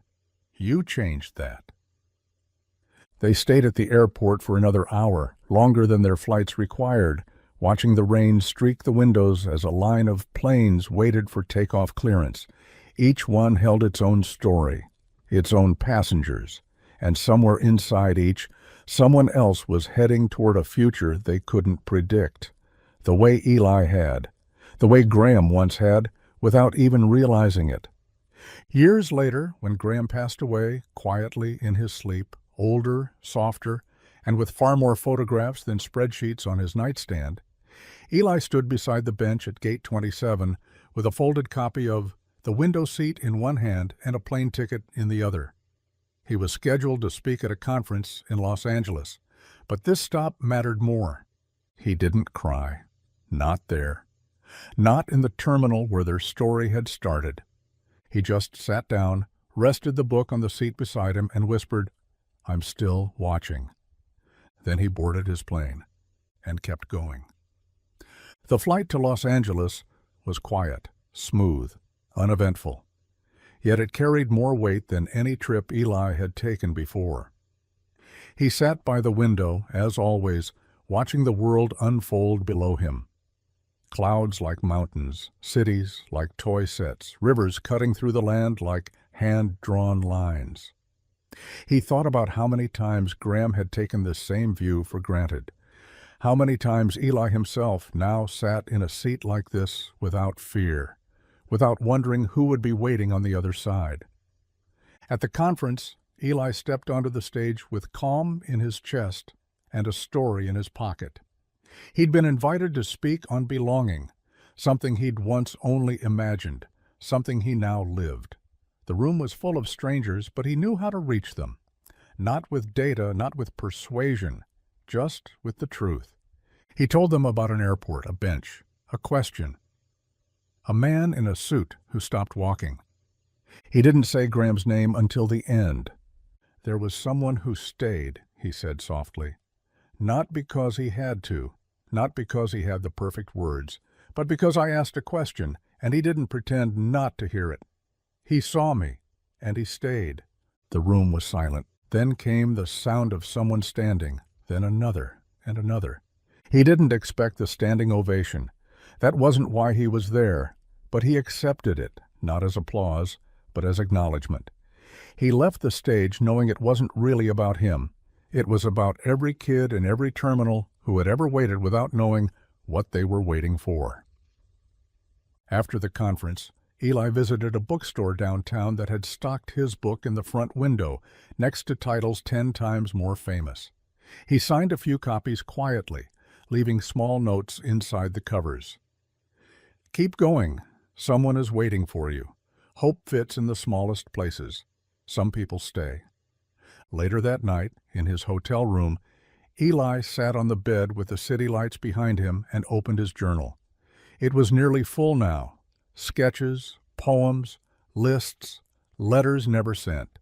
You changed that. They stayed at the airport for another hour, longer than their flights required, watching the rain streak the windows as a line of planes waited for takeoff clearance. Each one held its own story, its own passengers, and somewhere inside each, someone else was heading toward a future they couldn't predict. The way Eli had, the way Graham once had, without even realizing it. Years later, when Graham passed away, quietly in his sleep, older, softer, and with far more photographs than spreadsheets on his nightstand, Eli stood beside the bench at Gate 27 with a folded copy of The Window Seat in one hand and a plane ticket in the other. He was scheduled to speak at a conference in Los Angeles, but this stop mattered more. He didn't cry. Not there. Not in the terminal where their story had started. He just sat down, rested the book on the seat beside him, and whispered, I'm still watching. Then he boarded his plane and kept going. The flight to Los Angeles was quiet, smooth, uneventful. Yet it carried more weight than any trip Eli had taken before. He sat by the window, as always, watching the world unfold below him. Clouds like mountains, cities like toy sets, rivers cutting through the land like hand-drawn lines. He thought about how many times Graham had taken this same view for granted. How many times Eli himself now sat in a seat like this without fear, without wondering who would be waiting on the other side. At the conference, Eli stepped onto the stage with calm in his chest and a story in his pocket. He'd been invited to speak on belonging, something he'd once only imagined, something he now lived. The room was full of strangers, but he knew how to reach them. Not with data, not with persuasion, just with the truth. He told them about an airport, a bench, a question, a man in a suit who stopped walking. He didn't say Graham's name until the end. There was someone who stayed, he said softly. Not because he had to, not because he had the perfect words, but because I asked a question, and he didn't pretend not to hear it. He saw me, and he stayed. The room was silent. Then came the sound of someone standing, then another and another. He didn't expect the standing ovation. That wasn't why he was there, but he accepted it, not as applause, but as acknowledgement. He left the stage knowing it wasn't really about him. It was about every kid in every terminal who had ever waited without knowing what they were waiting for. After the conference, Eli visited a bookstore downtown that had stocked his book in the front window, next to titles 10 times more famous. He signed a few copies quietly, leaving small notes inside the covers. Keep going. Someone is waiting for you. Hope fits in the smallest places. Some people stay. Later that night, in his hotel room, Eli sat on the bed with the city lights behind him and opened his journal. It was nearly full now. Sketches, poems, lists, letters never sent.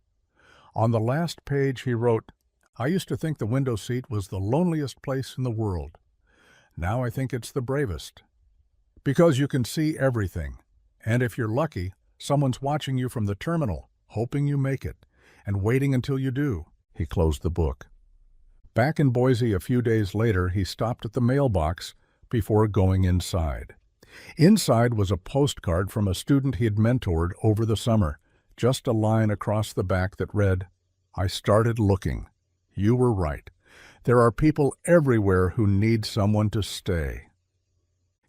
On the last page he wrote, I used to think the window seat was the loneliest place in the world. Now I think it's the bravest. Because you can see everything. And if you're lucky, someone's watching you from the terminal, hoping you make it, and waiting until you do. He closed the book. Back in Boise a few days later, he stopped at the mailbox before going inside. Inside was a postcard from a student he had mentored over the summer, just a line across the back that read, I started looking. You were right. There are people everywhere who need someone to stay.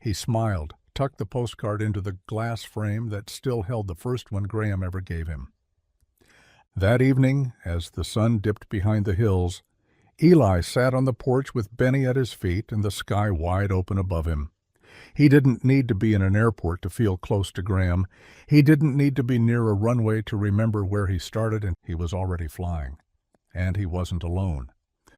He smiled, tucked the postcard into the glass frame that still held the first one Graham ever gave him. That evening, as the sun dipped behind the hills, Eli sat on the porch with Benny at his feet and the sky wide open above him. He didn't need to be in an airport to feel close to Graham. He didn't need to be near a runway to remember where he started, and he was already flying. And he wasn't alone.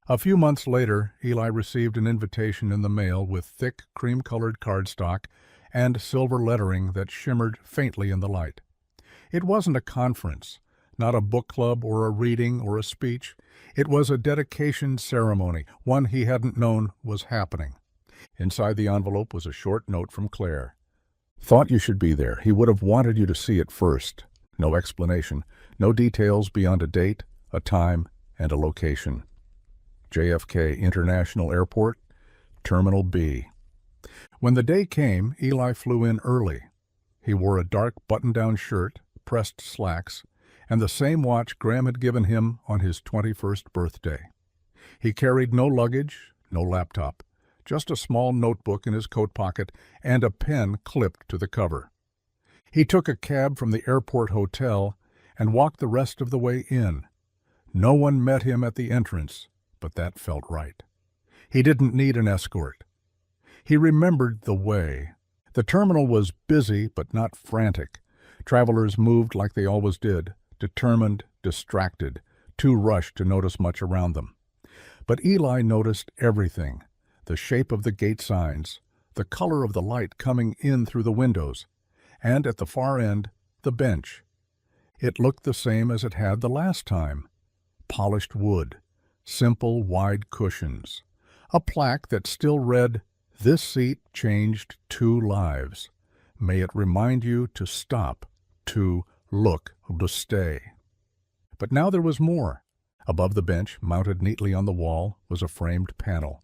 A few months later, Eli received an invitation in the mail with thick, cream-colored cardstock and silver lettering that shimmered faintly in the light. It wasn't a conference, not a book club or a reading or a speech. It was a dedication ceremony, one he hadn't known was happening. Inside the envelope was a short note from Claire. Thought you should be there. He would have wanted you to see it first. No explanation, no details beyond a date, a time, and a location. JFK International Airport, Terminal B. When the day came, Eli flew in early. He wore a dark button-down shirt, pressed slacks, and the same watch Graham had given him on his 21st birthday. He carried no luggage, no laptop, just a small notebook in his coat pocket and a pen clipped to the cover. He took a cab from the airport hotel and walked the rest of the way in. No one met him at the entrance, but that felt right. He didn't need an escort. He remembered the way. The terminal was busy but not frantic. Travelers moved like they always did, determined, distracted, too rushed to notice much around them. But Eli noticed everything. The shape of the gate signs, the color of the light coming in through the windows, and at the far end, the bench. It looked the same as it had the last time. Polished wood, simple wide cushions, a plaque that still read, "This seat changed 2 lives. May it remind you to stop, to look, to stay." But now there was more. Above the bench, mounted neatly on the wall, was a framed panel.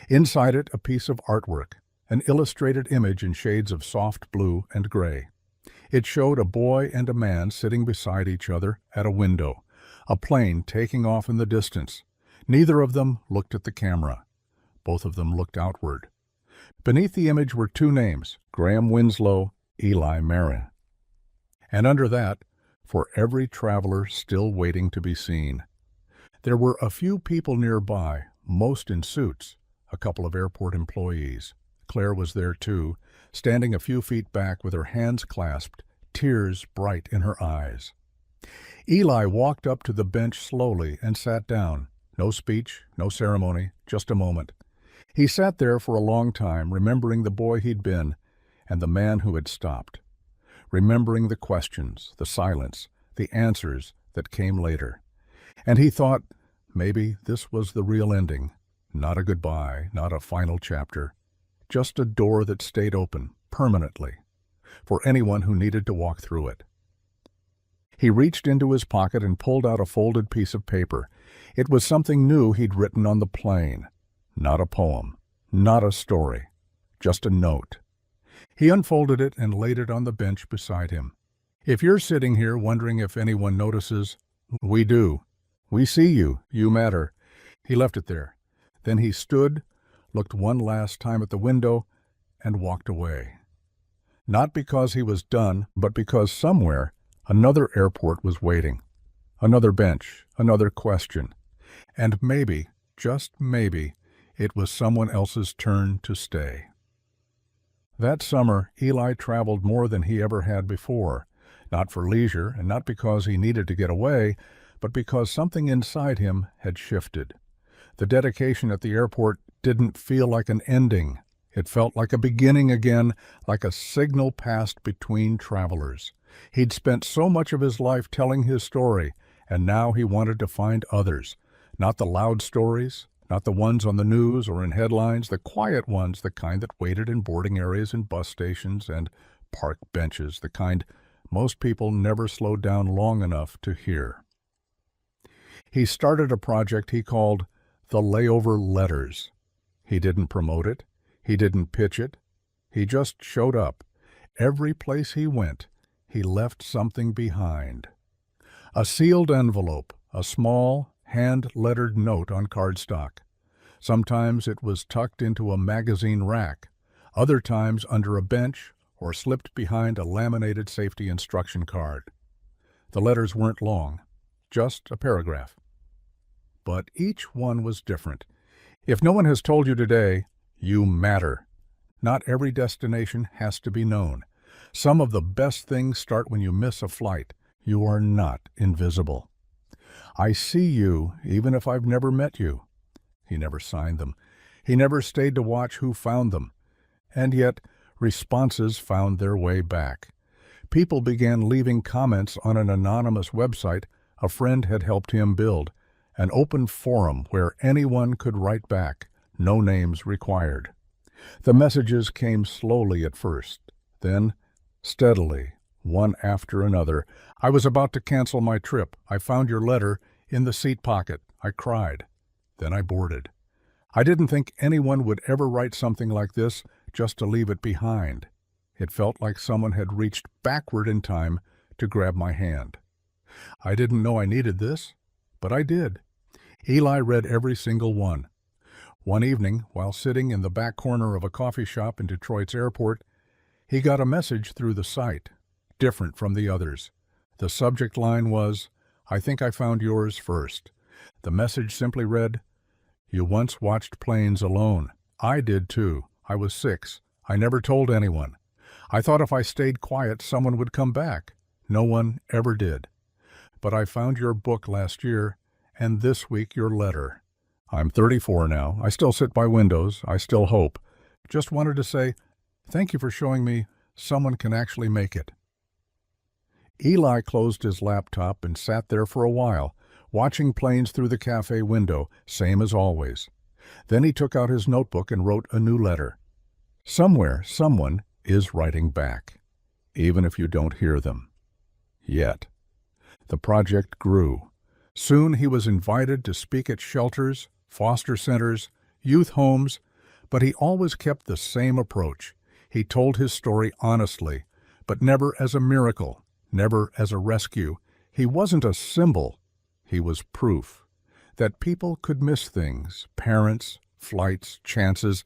Inside it, a piece of artwork, an illustrated image in shades of soft blue and gray. It showed a boy and a man sitting beside each other at a window, a plane taking off in the distance. Neither of them looked at the camera. Both of them looked outward. Beneath the image were 2 names, Graham Winslow, Eli Marin. And under that, for every traveler still waiting to be seen. There were a few people nearby, most in suits, a couple of airport employees. Claire was there too, standing a few feet back with her hands clasped, tears bright in her eyes. Eli walked up to the bench slowly and sat down. No speech, no ceremony, just a moment. He sat there for a long time, remembering the boy he'd been and the man who had stopped, remembering the questions, the silence, the answers that came later. And he thought, maybe this was the real ending, not a goodbye, not a final chapter, just a door that stayed open, permanently, for anyone who needed to walk through it. He reached into his pocket and pulled out a folded piece of paper. It was something new he'd written on the plane. Not a poem, not a story, just a note. He unfolded it and laid it on the bench beside him. If you're sitting here wondering if anyone notices, we do. We see you. You matter. He left it there. Then he stood, looked one last time at the window, and walked away. Not because he was done, but because somewhere another airport was waiting. Another bench, another question. And maybe, just maybe, it was someone else's turn to stay. That summer, Eli traveled more than he ever had before, not for leisure and not because he needed to get away, but because something inside him had shifted. The dedication at the airport didn't feel like an ending. It felt like a beginning again, like a signal passed between travelers. He'd spent so much of his life telling his story, and now he wanted to find others. Not the loud stories, not the ones on the news or in headlines, the quiet ones, the kind that waited in boarding areas and bus stations and park benches, the kind most people never slowed down long enough to hear. He started a project he called The Layover Letters. He didn't promote it. He didn't pitch it. He just showed up. Every place he went, he left something behind. A sealed envelope, a small, hand-lettered note on cardstock. Sometimes it was tucked into a magazine rack, other times under a bench or slipped behind a laminated safety instruction card. The letters weren't long, just a paragraph. But each one was different. If no one has told you today, you matter. Not every destination has to be known. Some of the best things start when you miss a flight. You are not invisible. I see you, even if I've never met you. He never signed them. He never stayed to watch who found them. And yet, responses found their way back. People began leaving comments on an anonymous website a friend had helped him build, an open forum where anyone could write back, no names required. The messages came slowly at first, then steadily, one after another. I was about to cancel my trip. I found your letter in the seat pocket. I cried. Then I boarded. I didn't think anyone would ever write something like this just to leave it behind. It felt like someone had reached backward in time to grab my hand. I didn't know I needed this, but I did. Eli read every single one. One evening, while sitting in the back corner of a coffee shop in Detroit's airport, he got a message through the site, different from the others. The subject line was, "I think I found yours first." The message simply read, "You once watched planes alone. I did too. I was 6. I never told anyone. I thought if I stayed quiet, someone would come back. No one ever did. But I found your book last year, and this week your letter. I'm 34 now. I still sit by windows. I still hope. Just wanted to say, thank you for showing me someone can actually make it." Eli closed his laptop and sat there for a while, watching planes through the cafe window, same as always. Then he took out his notebook and wrote a new letter. Somewhere, someone is writing back, even if you don't hear them. Yet. The project grew. Soon he was invited to speak at shelters, foster centers, youth homes, but he always kept the same approach. He told his story honestly, but never as a miracle, never as a rescue. He wasn't a symbol. He was proof that people could miss things, parents, flights, chances,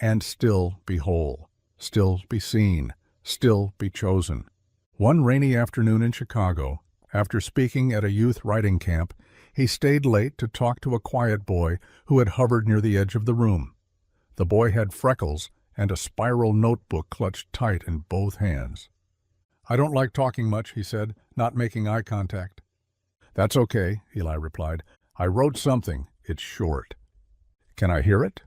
and still be whole, still be seen, still be chosen. One rainy afternoon in Chicago, after speaking at a youth writing camp, he stayed late to talk to a quiet boy who had hovered near the edge of the room. The boy had freckles and a spiral notebook clutched tight in both hands. "I don't like talking much," he said, not making eye contact. "That's okay," Eli replied. "I wrote something. It's short." "Can I hear it?"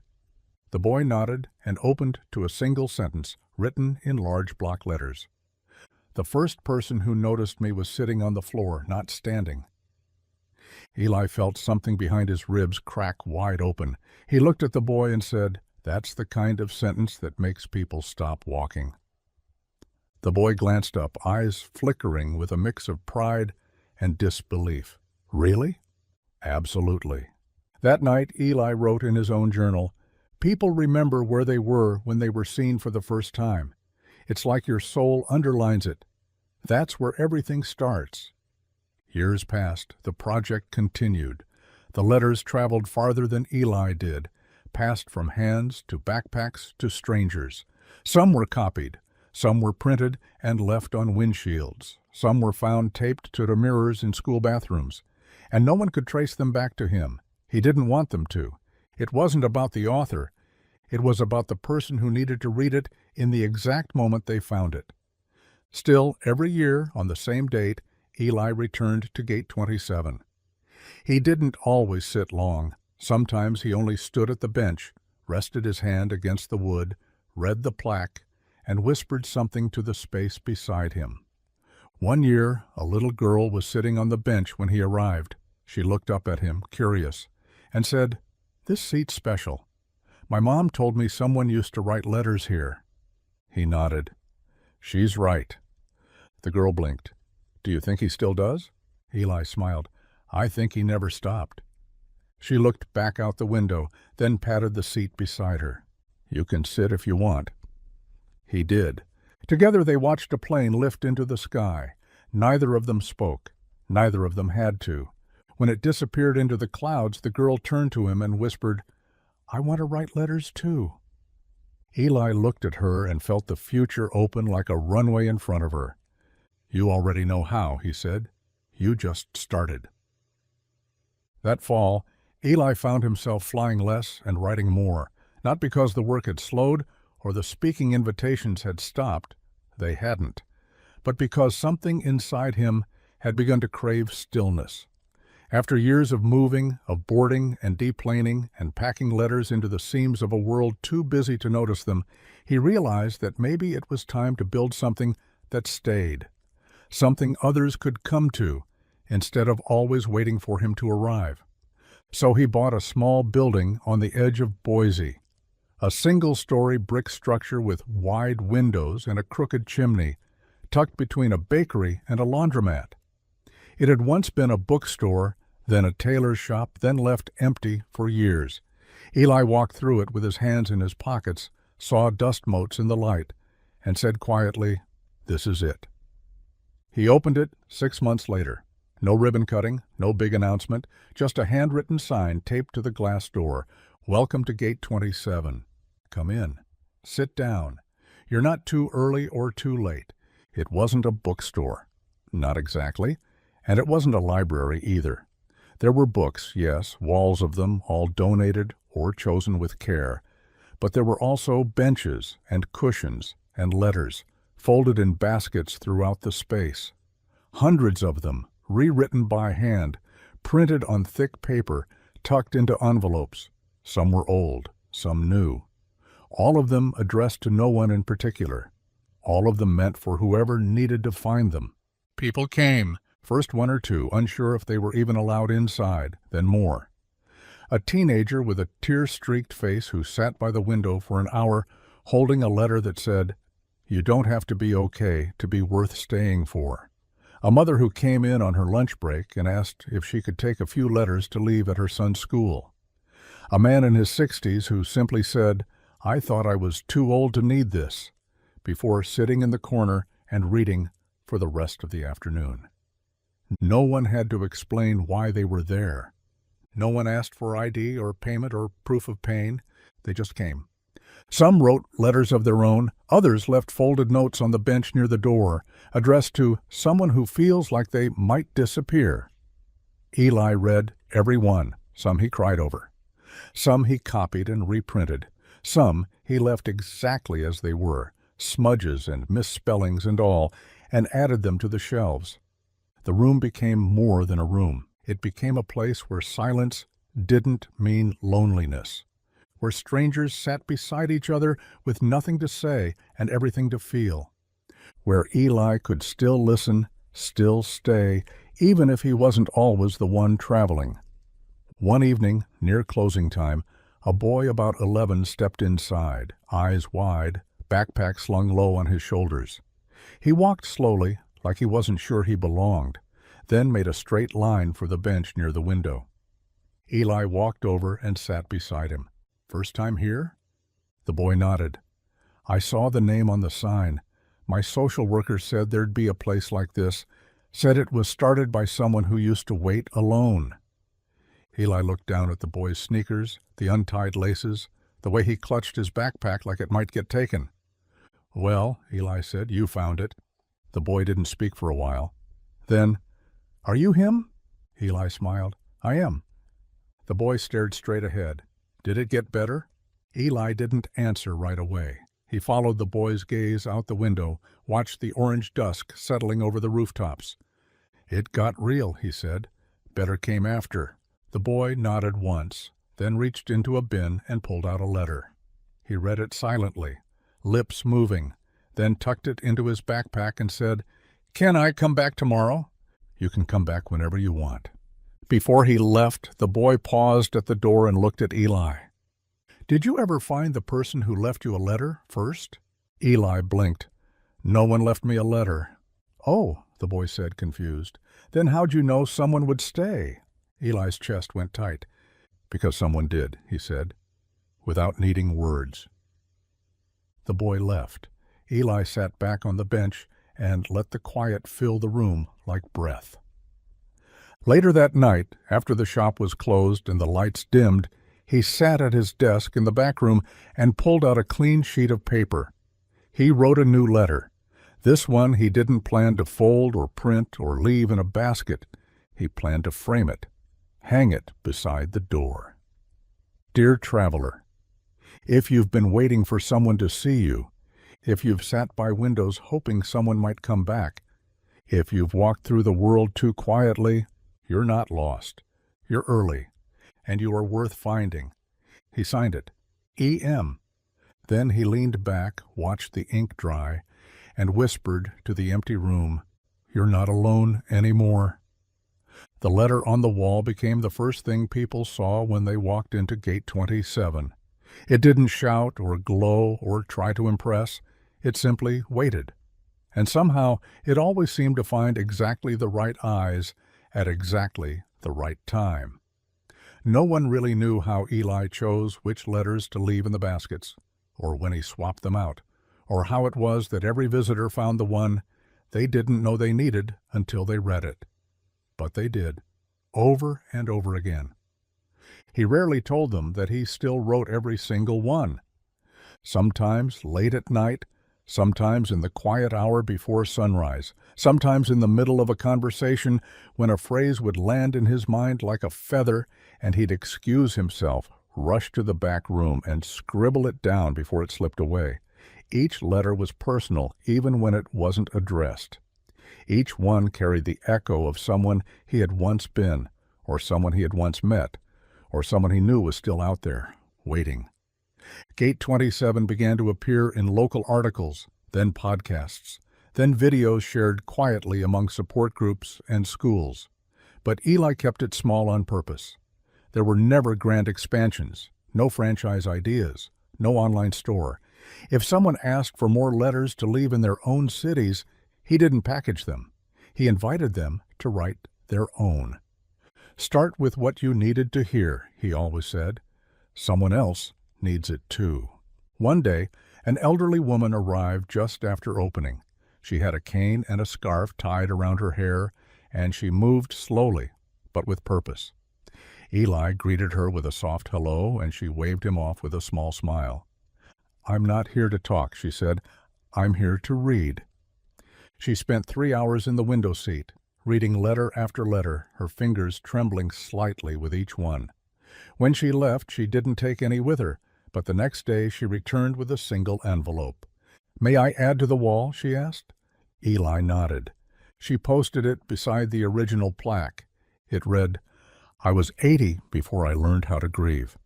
The boy nodded and opened to a single sentence, written in large block letters. "The first person who noticed me was sitting on the floor, not standing." Eli felt something behind his ribs crack wide open. He looked at the boy and said, "That's the kind of sentence that makes people stop walking." The boy glanced up, eyes flickering with a mix of pride and disbelief. "Really?" "Absolutely." That night, Eli wrote in his own journal, "People remember where they were when they were seen for the first time. It's like your soul underlines it. That's where everything starts." Years passed. The project continued. The letters traveled farther than Eli did, passed from hands to backpacks to strangers. Some were copied. Some were printed and left on windshields. Some were found taped to the mirrors in school bathrooms. And no one could trace them back to him. He didn't want them to. It wasn't about the author. It was about the person who needed to read it in the exact moment they found it. Still, every year, on the same date, Eli returned to Gate 27. He didn't always sit long. Sometimes he only stood at the bench, rested his hand against the wood, read the plaque, and whispered something to the space beside him. One year, a little girl was sitting on the bench when he arrived. She looked up at him, curious, and said, "This seat's special. My mom told me someone used to write letters here." He nodded. "She's right." The girl blinked. "Do you think he still does?" Eli smiled. "I think he never stopped." She looked back out the window, then patted the seat beside her. "You can sit if you want." He did. Together they watched a plane lift into the sky. Neither of them spoke. Neither of them had to. When it disappeared into the clouds, the girl turned to him and whispered, "I want to write letters too." Eli looked at her and felt the future open like a runway in front of her. "You already know how," he said. "You just started." That fall, Eli found himself flying less and writing more, not because the work had slowed or the speaking invitations had stopped. They hadn't. But because something inside him had begun to crave stillness. After years of moving, of boarding and deplaning and packing letters into the seams of a world too busy to notice them, he realized that maybe it was time to build something that stayed. Something others could come to, instead of always waiting for him to arrive. So he bought a small building on the edge of Boise, a single-story brick structure with wide windows and a crooked chimney, tucked between a bakery and a laundromat. It had once been a bookstore, then a tailor's shop, then left empty for years. Eli walked through it with his hands in his pockets, saw dust motes in the light, and said quietly, "This is it." He opened it 6 months later. No ribbon cutting, no big announcement, just a handwritten sign taped to the glass door. "Welcome to Gate 27. Come in. Sit down. You're not too early or too late." It wasn't a bookstore. Not exactly. And it wasn't a library either. There were books, yes, walls of them, all donated or chosen with care. But there were also benches and cushions and letters, folded in baskets throughout the space. Hundreds of them, rewritten by hand, printed on thick paper, tucked into envelopes. Some were old, some new. All of them addressed to no one in particular. All of them meant for whoever needed to find them. People came, first one or two, unsure if they were even allowed inside, then more. A teenager with a tear-streaked face who sat by the window for an hour holding a letter that said, "You don't have to be okay to be worth staying for." A mother who came in on her lunch break and asked if she could take a few letters to leave at her son's school. A man in his 60s who simply said, "I thought I was too old to need this," before sitting in the corner and reading for the rest of the afternoon. No one had to explain why they were there. No one asked for ID or payment or proof of pain. They just came. Some wrote letters of their own. Others left folded notes on the bench near the door, addressed to someone who feels like they might disappear. Eli read every one. Some he cried over. Some he copied and reprinted. Some he left exactly as they were, smudges and misspellings and all, and added them to the shelves. The room became more than a room. It became a place where silence didn't mean loneliness, where strangers sat beside each other with nothing to say and everything to feel, where Eli could still listen, still stay, even if he wasn't always the one traveling. One evening, near closing time, a boy about 11 stepped inside, eyes wide, backpack slung low on his shoulders. He walked slowly, like he wasn't sure he belonged, then made a straight line for the bench near the window. Eli walked over and sat beside him. "First time here?" The boy nodded. "I saw the name on the sign. My social worker said there'd be a place like this, said it was started by someone who used to wait alone." Eli looked down at the boy's sneakers, the untied laces, the way he clutched his backpack like it might get taken. "Well," Eli said, "you found it." The boy didn't speak for a while. Then, "Are you him?" Eli smiled. "I am." The boy stared straight ahead. "Did it get better?" Eli didn't answer right away. He followed the boy's gaze out the window, watched the orange dusk settling over the rooftops. "It got real," he said. "Better came after." The boy nodded once, then reached into a bin and pulled out a letter. He read it silently, lips moving, then tucked it into his backpack and said, "Can I come back tomorrow?" "You can come back whenever you want." Before he left, the boy paused at the door and looked at Eli. "Did you ever find the person who left you a letter first?" Eli blinked. "No one left me a letter." "Oh," the boy said, confused. "Then how'd you know someone would stay?" Eli's chest went tight. "Because someone did," he said, without needing words. The boy left. Eli sat back on the bench and let the quiet fill the room like breath. Later that night, after the shop was closed and the lights dimmed, he sat at his desk in the back room and pulled out a clean sheet of paper. He wrote a new letter. This one he didn't plan to fold or print or leave in a basket. He planned to frame it, hang it beside the door. Dear Traveler, if you've been waiting for someone to see you, if you've sat by windows hoping someone might come back, if you've walked through the world too quietly, you're not lost. You're early, and you are worth finding. He signed it, E.M. Then he leaned back, watched the ink dry, and whispered to the empty room, "You're not alone anymore." The letter on the wall became the first thing people saw when they walked into Gate 27. It didn't shout or glow or try to impress. It simply waited. And somehow it always seemed to find exactly the right eyes at exactly the right time. No one really knew how Eli chose which letters to leave in the baskets, or when he swapped them out, or how it was that every visitor found the one they didn't know they needed until they read it. But they did, over and over again. He rarely told them that he still wrote every single one. Sometimes late at night, sometimes in the quiet hour before sunrise, sometimes in the middle of a conversation when a phrase would land in his mind like a feather and he'd excuse himself, rush to the back room and scribble it down before it slipped away. Each letter was personal, even when it wasn't addressed. Each one carried the echo of someone he had once been, or someone he had once met, or someone he knew was still out there, waiting. Gate 27 began to appear in local articles, then podcasts, then videos shared quietly among support groups and schools. But Eli kept it small on purpose. There were never grand expansions, no franchise ideas, no online store. If someone asked for more letters to leave in their own cities, he didn't package them. He invited them to write their own. "Start with what you needed to hear," he always said. "Someone else needs it too." One day, an elderly woman arrived just after opening. She had a cane and a scarf tied around her hair, and she moved slowly, but with purpose. Eli greeted her with a soft hello, and she waved him off with a small smile. "I'm not here to talk," she said. "I'm here to read." She spent 3 hours in the window seat, reading letter after letter, her fingers trembling slightly with each one. When she left, she didn't take any with her, but the next day she returned with a single envelope. "May I add to the wall?" she asked. Eli nodded. She posted it beside the original plaque. It read, "I was 80 before I learned how to grieve.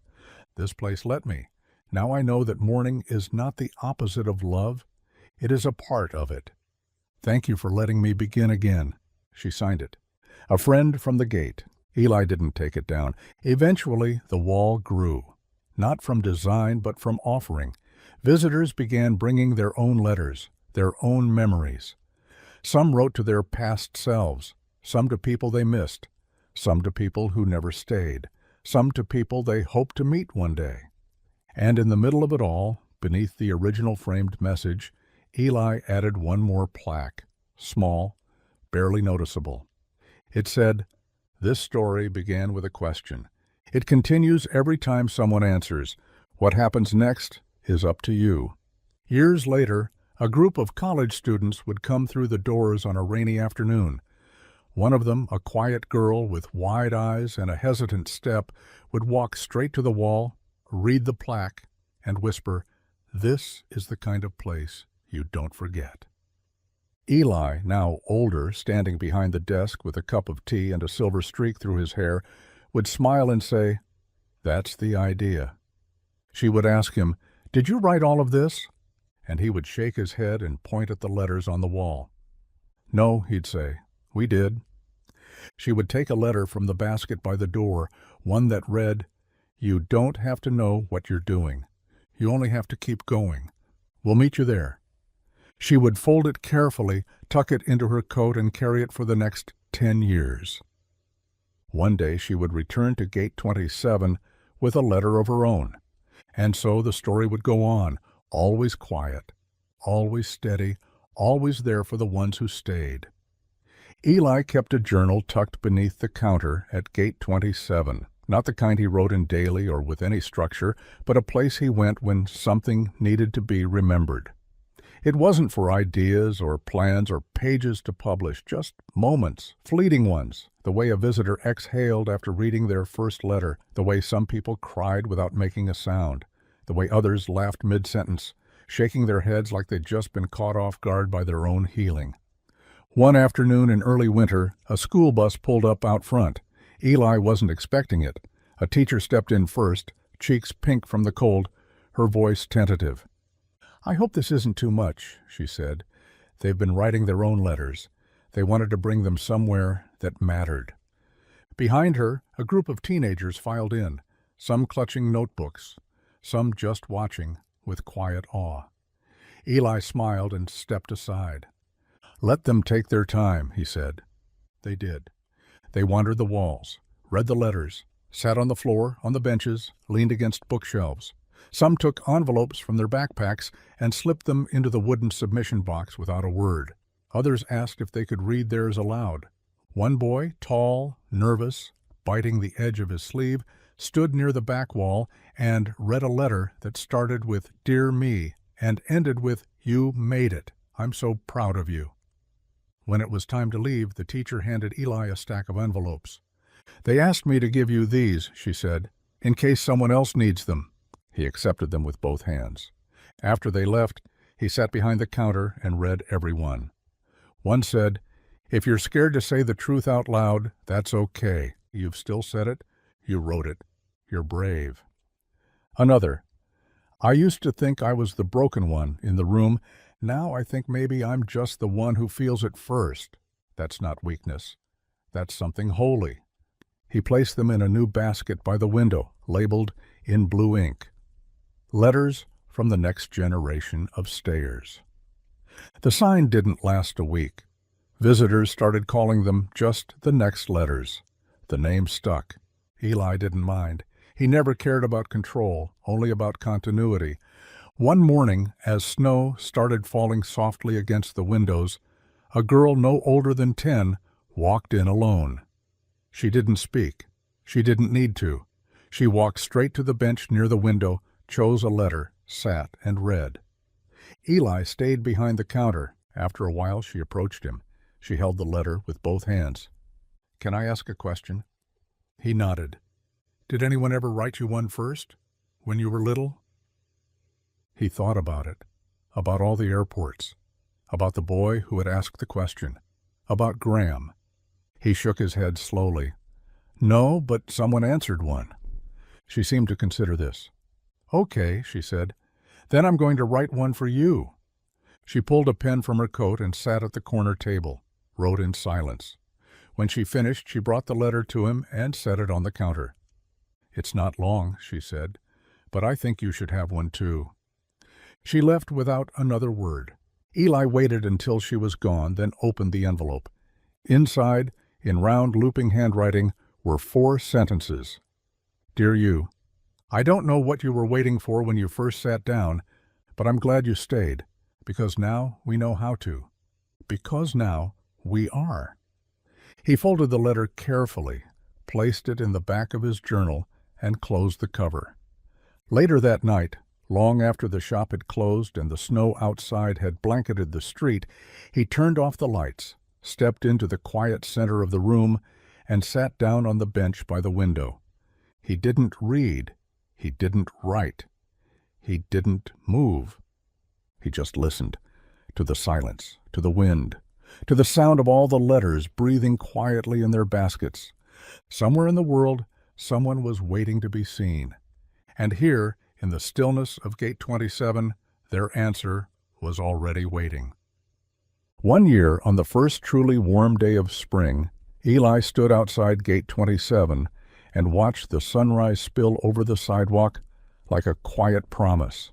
This place let me. Now I know that mourning is not the opposite of love. It is a part of it. Thank you for letting me begin again." She signed it. "A friend from the gate." Eli didn't take it down. Eventually, the wall grew. Not from design, but from offering. Visitors began bringing their own letters, their own memories. Some wrote to their past selves, some to people they missed, some to people who never stayed, some to people they hoped to meet one day. And in the middle of it all, beneath the original framed message, Eli added one more plaque, small, barely noticeable. It said, "This story began with a question. It continues every time someone answers. What happens next is up to you." Years later, a group of college students would come through the doors on a rainy afternoon. One of them, a quiet girl with wide eyes and a hesitant step, would walk straight to the wall, read the plaque, and whisper, "This is the kind of place you don't forget." Eli, now older, standing behind the desk with a cup of tea and a silver streak through his hair, would smile and say, "That's the idea." She would ask him, "Did you write all of this?" And he would shake his head and point at the letters on the wall. "No," he'd say, "we did." She would take a letter from the basket by the door, one that read, "You don't have to know what you're doing. You only have to keep going. We'll meet you there." She would fold it carefully, tuck it into her coat, and carry it for the next 10 years. One day she would return to Gate 27 with a letter of her own. And so the story would go on, always quiet, always steady, always there for the ones who stayed. Eli kept a journal tucked beneath the counter at Gate 27, not the kind he wrote in daily or with any structure, but a place he went when something needed to be remembered. It wasn't for ideas or plans or pages to publish, just moments, fleeting ones, the way a visitor exhaled after reading their first letter, the way some people cried without making a sound, the way others laughed mid-sentence, shaking their heads like they'd just been caught off guard by their own healing. One afternoon in early winter, a school bus pulled up out front. Eli wasn't expecting it. A teacher stepped in first, cheeks pink from the cold, her voice tentative. "I hope this isn't too much," she said. "They've been writing their own letters. They wanted to bring them somewhere that mattered." Behind her, a group of teenagers filed in, some clutching notebooks, some just watching with quiet awe. Eli smiled and stepped aside. "Let them take their time," he said. They did. They wandered the walls, read the letters, sat on the floor, on the benches, leaned against bookshelves. Some took envelopes from their backpacks and slipped them into the wooden submission box without a word. Others asked if they could read theirs aloud. One boy, tall, nervous, biting the edge of his sleeve, stood near the back wall and read a letter that started with "Dear me" and ended with "You made it. I'm so proud of you." When it was time to leave, the teacher handed Eli a stack of envelopes. "They asked me to give you these," she said, "in case someone else needs them." He accepted them with both hands. After they left, he sat behind the counter and read every one. One said, "If you're scared to say the truth out loud, that's okay. You've still said it. You wrote it. You're brave." Another, "I used to think I was the broken one in the room. Now I think maybe I'm just the one who feels it first. That's not weakness. That's something holy." He placed them in a new basket by the window, labeled in blue ink, "Letters from the Next Generation of Stayers." The sign didn't last a week. Visitors started calling them just the next letters. The name stuck. Eli didn't mind. He never cared about control, only about continuity. One morning, as snow started falling softly against the windows, a girl no older than 10 walked in alone. She didn't speak. She didn't need to. She walked straight to the bench near the window, chose a letter, sat, and read. Eli stayed behind the counter. After a while, she approached him. She held the letter with both hands. "Can I ask a question?" He nodded. "Did anyone ever write you one first, when you were little?" He thought about it, about all the airports, About the boy who had asked the question. About Graham. He shook his head slowly. No, but someone answered one. She seemed to consider this. Okay, she said. Then I'm going to write one for you. She pulled a pen from her coat and sat at the corner table, wrote in silence. When she finished, she brought the letter to him and set it on the counter. It's not long, she said, but I think you should have one too. She left without another word. Eli waited until she was gone, then opened the envelope. Inside, in round, looping handwriting, were 4 sentences. Dear you, I don't know what you were waiting for when you first sat down, but I'm glad you stayed, because now we know how to. Because now we are. He folded the letter carefully, placed it in the back of his journal, and closed the cover. Later that night, long after the shop had closed and the snow outside had blanketed the street, he turned off the lights, stepped into the quiet center of the room, and sat down on the bench by the window. He didn't read. He didn't write. He didn't move. He just listened, to the silence, to the wind, to the sound of all the letters breathing quietly in their baskets. Somewhere in the world, someone was waiting to be seen. And here, in the stillness of Gate 27, their answer was already waiting. One year, on the first truly warm day of spring, Eli stood outside Gate 27 and watched the sunrise spill over the sidewalk like a quiet promise.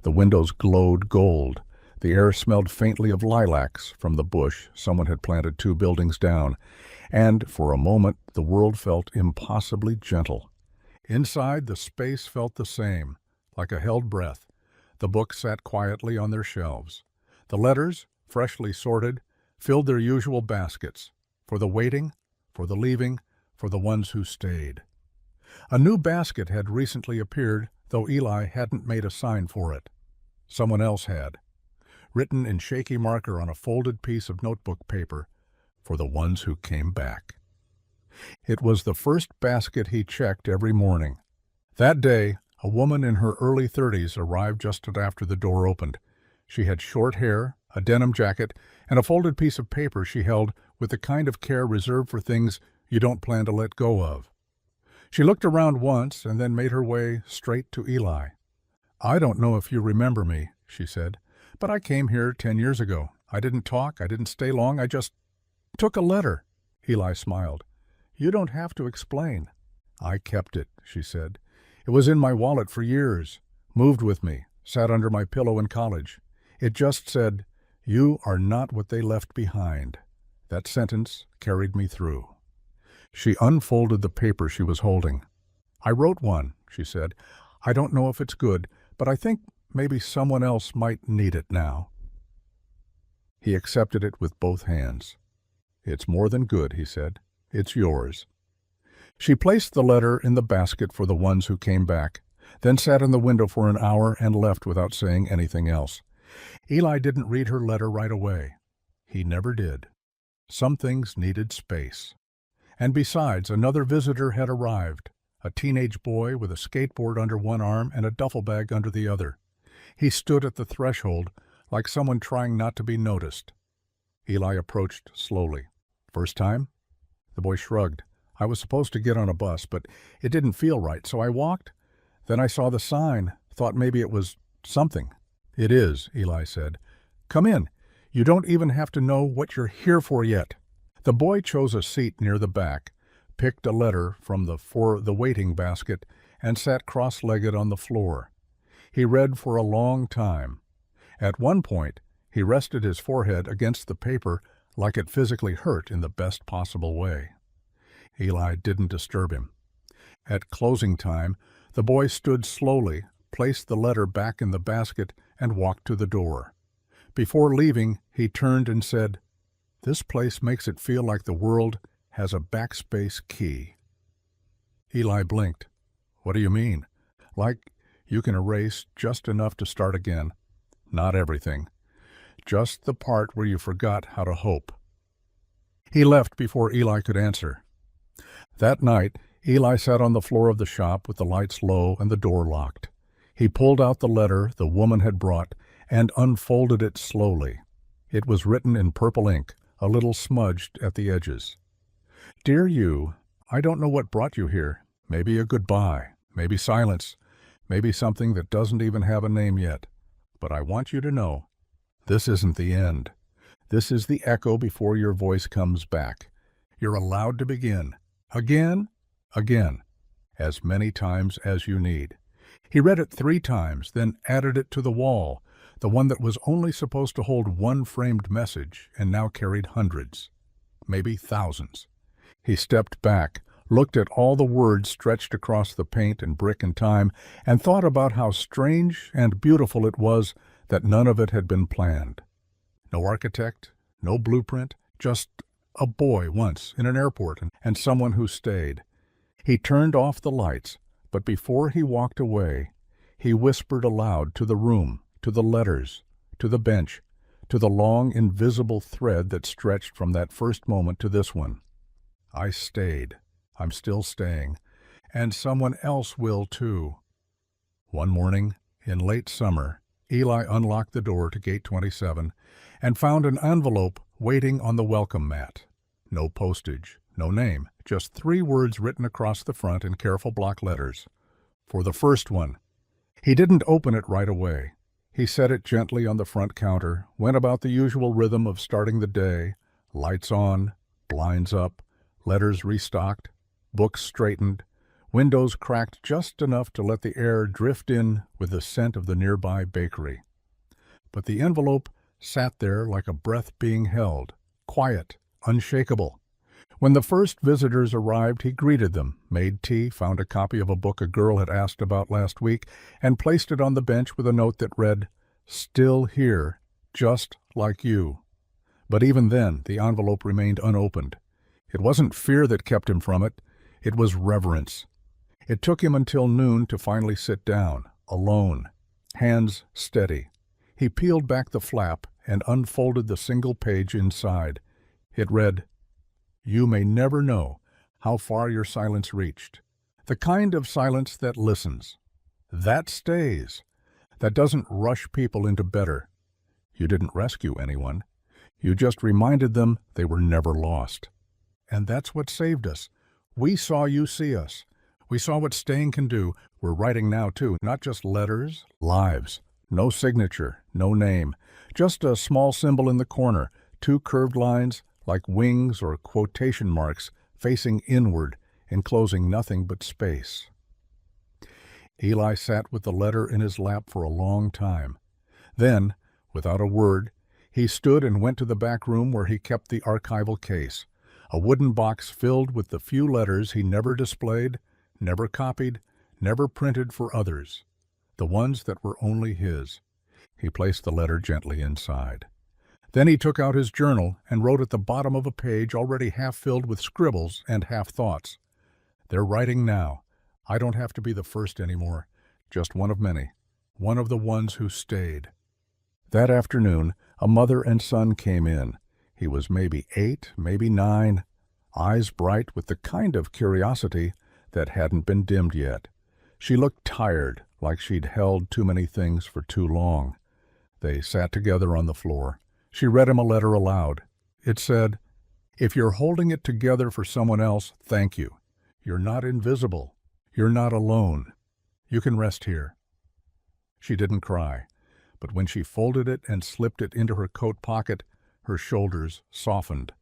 The windows glowed gold. The air smelled faintly of lilacs from the bush someone had planted 2 buildings down, and for a moment the world felt impossibly gentle. Inside, the space felt the same, like a held breath. The books sat quietly on their shelves. The letters, freshly sorted, filled their usual baskets, for the waiting, for the leaving, for the ones who stayed. A new basket had recently appeared, though Eli hadn't made a sign for it. Someone else had. Written in shaky marker on a folded piece of notebook paper, for the ones who came back. It was the first basket he checked every morning. That day, a woman in her early 30s arrived just after the door opened. She had short hair, a denim jacket, and a folded piece of paper she held with the kind of care reserved for things you don't plan to let go of. She looked around once and then made her way straight to Eli. I don't know if you remember me, she said, but I came here 10 years ago. I didn't talk, I didn't stay long, I just took a letter. Eli smiled. You don't have to explain. I kept it, she said. It was in my wallet for years, moved with me, sat under my pillow in college. It just said, you are not what they left behind. That sentence carried me through. She unfolded the paper she was holding. I wrote one, she said. I don't know if it's good, but I think maybe someone else might need it now. He accepted it with both hands. It's more than good, he said. It's yours. She placed the letter in the basket for the ones who came back, then sat in the window for an hour and left without saying anything else. Eli didn't read her letter right away. He never did. Some things needed space. And besides, another visitor had arrived, a teenage boy with a skateboard under one arm and a duffel bag under the other. He stood at the threshold like someone trying not to be noticed. Eli approached slowly. First time? The boy shrugged. I was supposed to get on a bus, but it didn't feel right, so I walked. Then I saw the sign, thought maybe it was something. It is, Eli said. Come in. You don't even have to know what you're here for yet. The boy chose a seat near the back, picked a letter from the waiting basket, and sat cross-legged on the floor. He read for a long time. At one point, he rested his forehead against the paper like it physically hurt in the best possible way. Eli didn't disturb him. At closing time, the boy stood slowly, placed the letter back in the basket, and walked to the door. Before leaving, he turned and said, This place makes it feel like the world has a backspace key. Eli blinked. What do you mean? Like you can erase just enough to start again. Not everything. Just the part where you forgot how to hope. He left before Eli could answer. That night, Eli sat on the floor of the shop with the lights low and the door locked. He pulled out the letter the woman had brought and unfolded it slowly. It was written in purple ink, a little smudged at the edges. Dear you, I don't know what brought you here. Maybe a goodbye, maybe silence, maybe something that doesn't even have a name yet. But I want you to know, this isn't the end. This is the echo before your voice comes back. You're allowed to begin. Again, again, as many times as you need. He read it 3 times, then added it to the wall, the one that was only supposed to hold one framed message and now carried hundreds, maybe thousands. He stepped back, looked at all the words stretched across the paint and brick and time, and thought about how strange and beautiful it was that none of it had been planned. No architect, no blueprint, just a boy once in an airport and someone who stayed. He turned off the lights, but before he walked away, he whispered aloud to the room, to the letters, to the bench, to the long invisible thread that stretched from that first moment to this one. I stayed. I'm still staying. And someone else will too. One morning, in late summer, Eli unlocked the door to gate 27 and found an envelope waiting on the welcome mat. No postage, no name, just 3 words written across the front in careful block letters. For the first one. He didn't open it right away. He set it gently on the front counter, went about the usual rhythm of starting the day, lights on, blinds up, letters restocked, books straightened, windows cracked just enough to let the air drift in with the scent of the nearby bakery. But the envelope sat there like a breath being held, quiet, unshakable. When the first visitors arrived, he greeted them, made tea, found a copy of a book a girl had asked about last week, and placed it on the bench with a note that read, "Still here, just like you." But even then, the envelope remained unopened. It wasn't fear that kept him from it. It was reverence. It took him until noon to finally sit down, alone, hands steady. He peeled back the flap and unfolded the single page inside. It read, "You may never know how far your silence reached. The kind of silence that listens, that stays, that doesn't rush people into better. You didn't rescue anyone. You just reminded them they were never lost. And that's what saved us. We saw you see us. We saw what staying can do. We're writing now, too, not just letters, lives. No signature, no name, just a small symbol in the corner, 2 curved lines, like wings or quotation marks, facing inward, enclosing nothing but space." Eli sat with the letter in his lap for a long time. Then, without a word, he stood and went to the back room where he kept the archival case, a wooden box filled with the few letters he never displayed, never copied, never printed for others, the ones that were only his. He placed the letter gently inside. Then he took out his journal and wrote at the bottom of a page already half filled with scribbles and half thoughts. "They're writing now. I don't have to be the first anymore, just one of many, one of the ones who stayed." That afternoon, a mother and son came in. He was maybe 8, maybe 9, eyes bright with the kind of curiosity that hadn't been dimmed yet. She looked tired, like she'd held too many things for too long. They sat together on the floor. She read him a letter aloud. It said, "If you're holding it together for someone else, thank you. You're not invisible. You're not alone. You can rest here." She didn't cry, but when she folded it and slipped it into her coat pocket, her shoulders softened.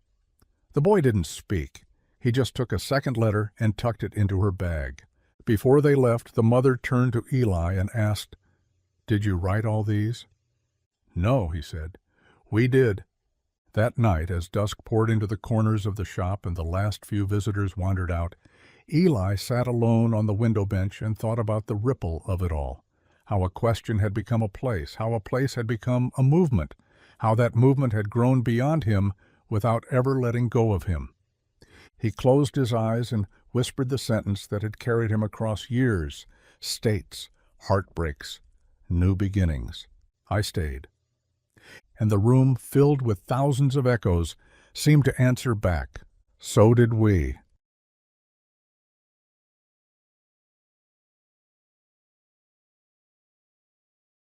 The boy didn't speak. He just took a second letter and tucked it into her bag. Before they left, the mother turned to Eli and asked, "Did you write all these?" "No," he said. "We did." That night, as dusk poured into the corners of the shop and the last few visitors wandered out, Eli sat alone on the window bench and thought about the ripple of it all, how a question had become a place, how a place had become a movement, how that movement had grown beyond him without ever letting go of him. He closed his eyes and whispered the sentence that had carried him across years, states, heartbreaks, new beginnings. I stayed. And the room, filled with thousands of echoes, seemed to answer back. So did we.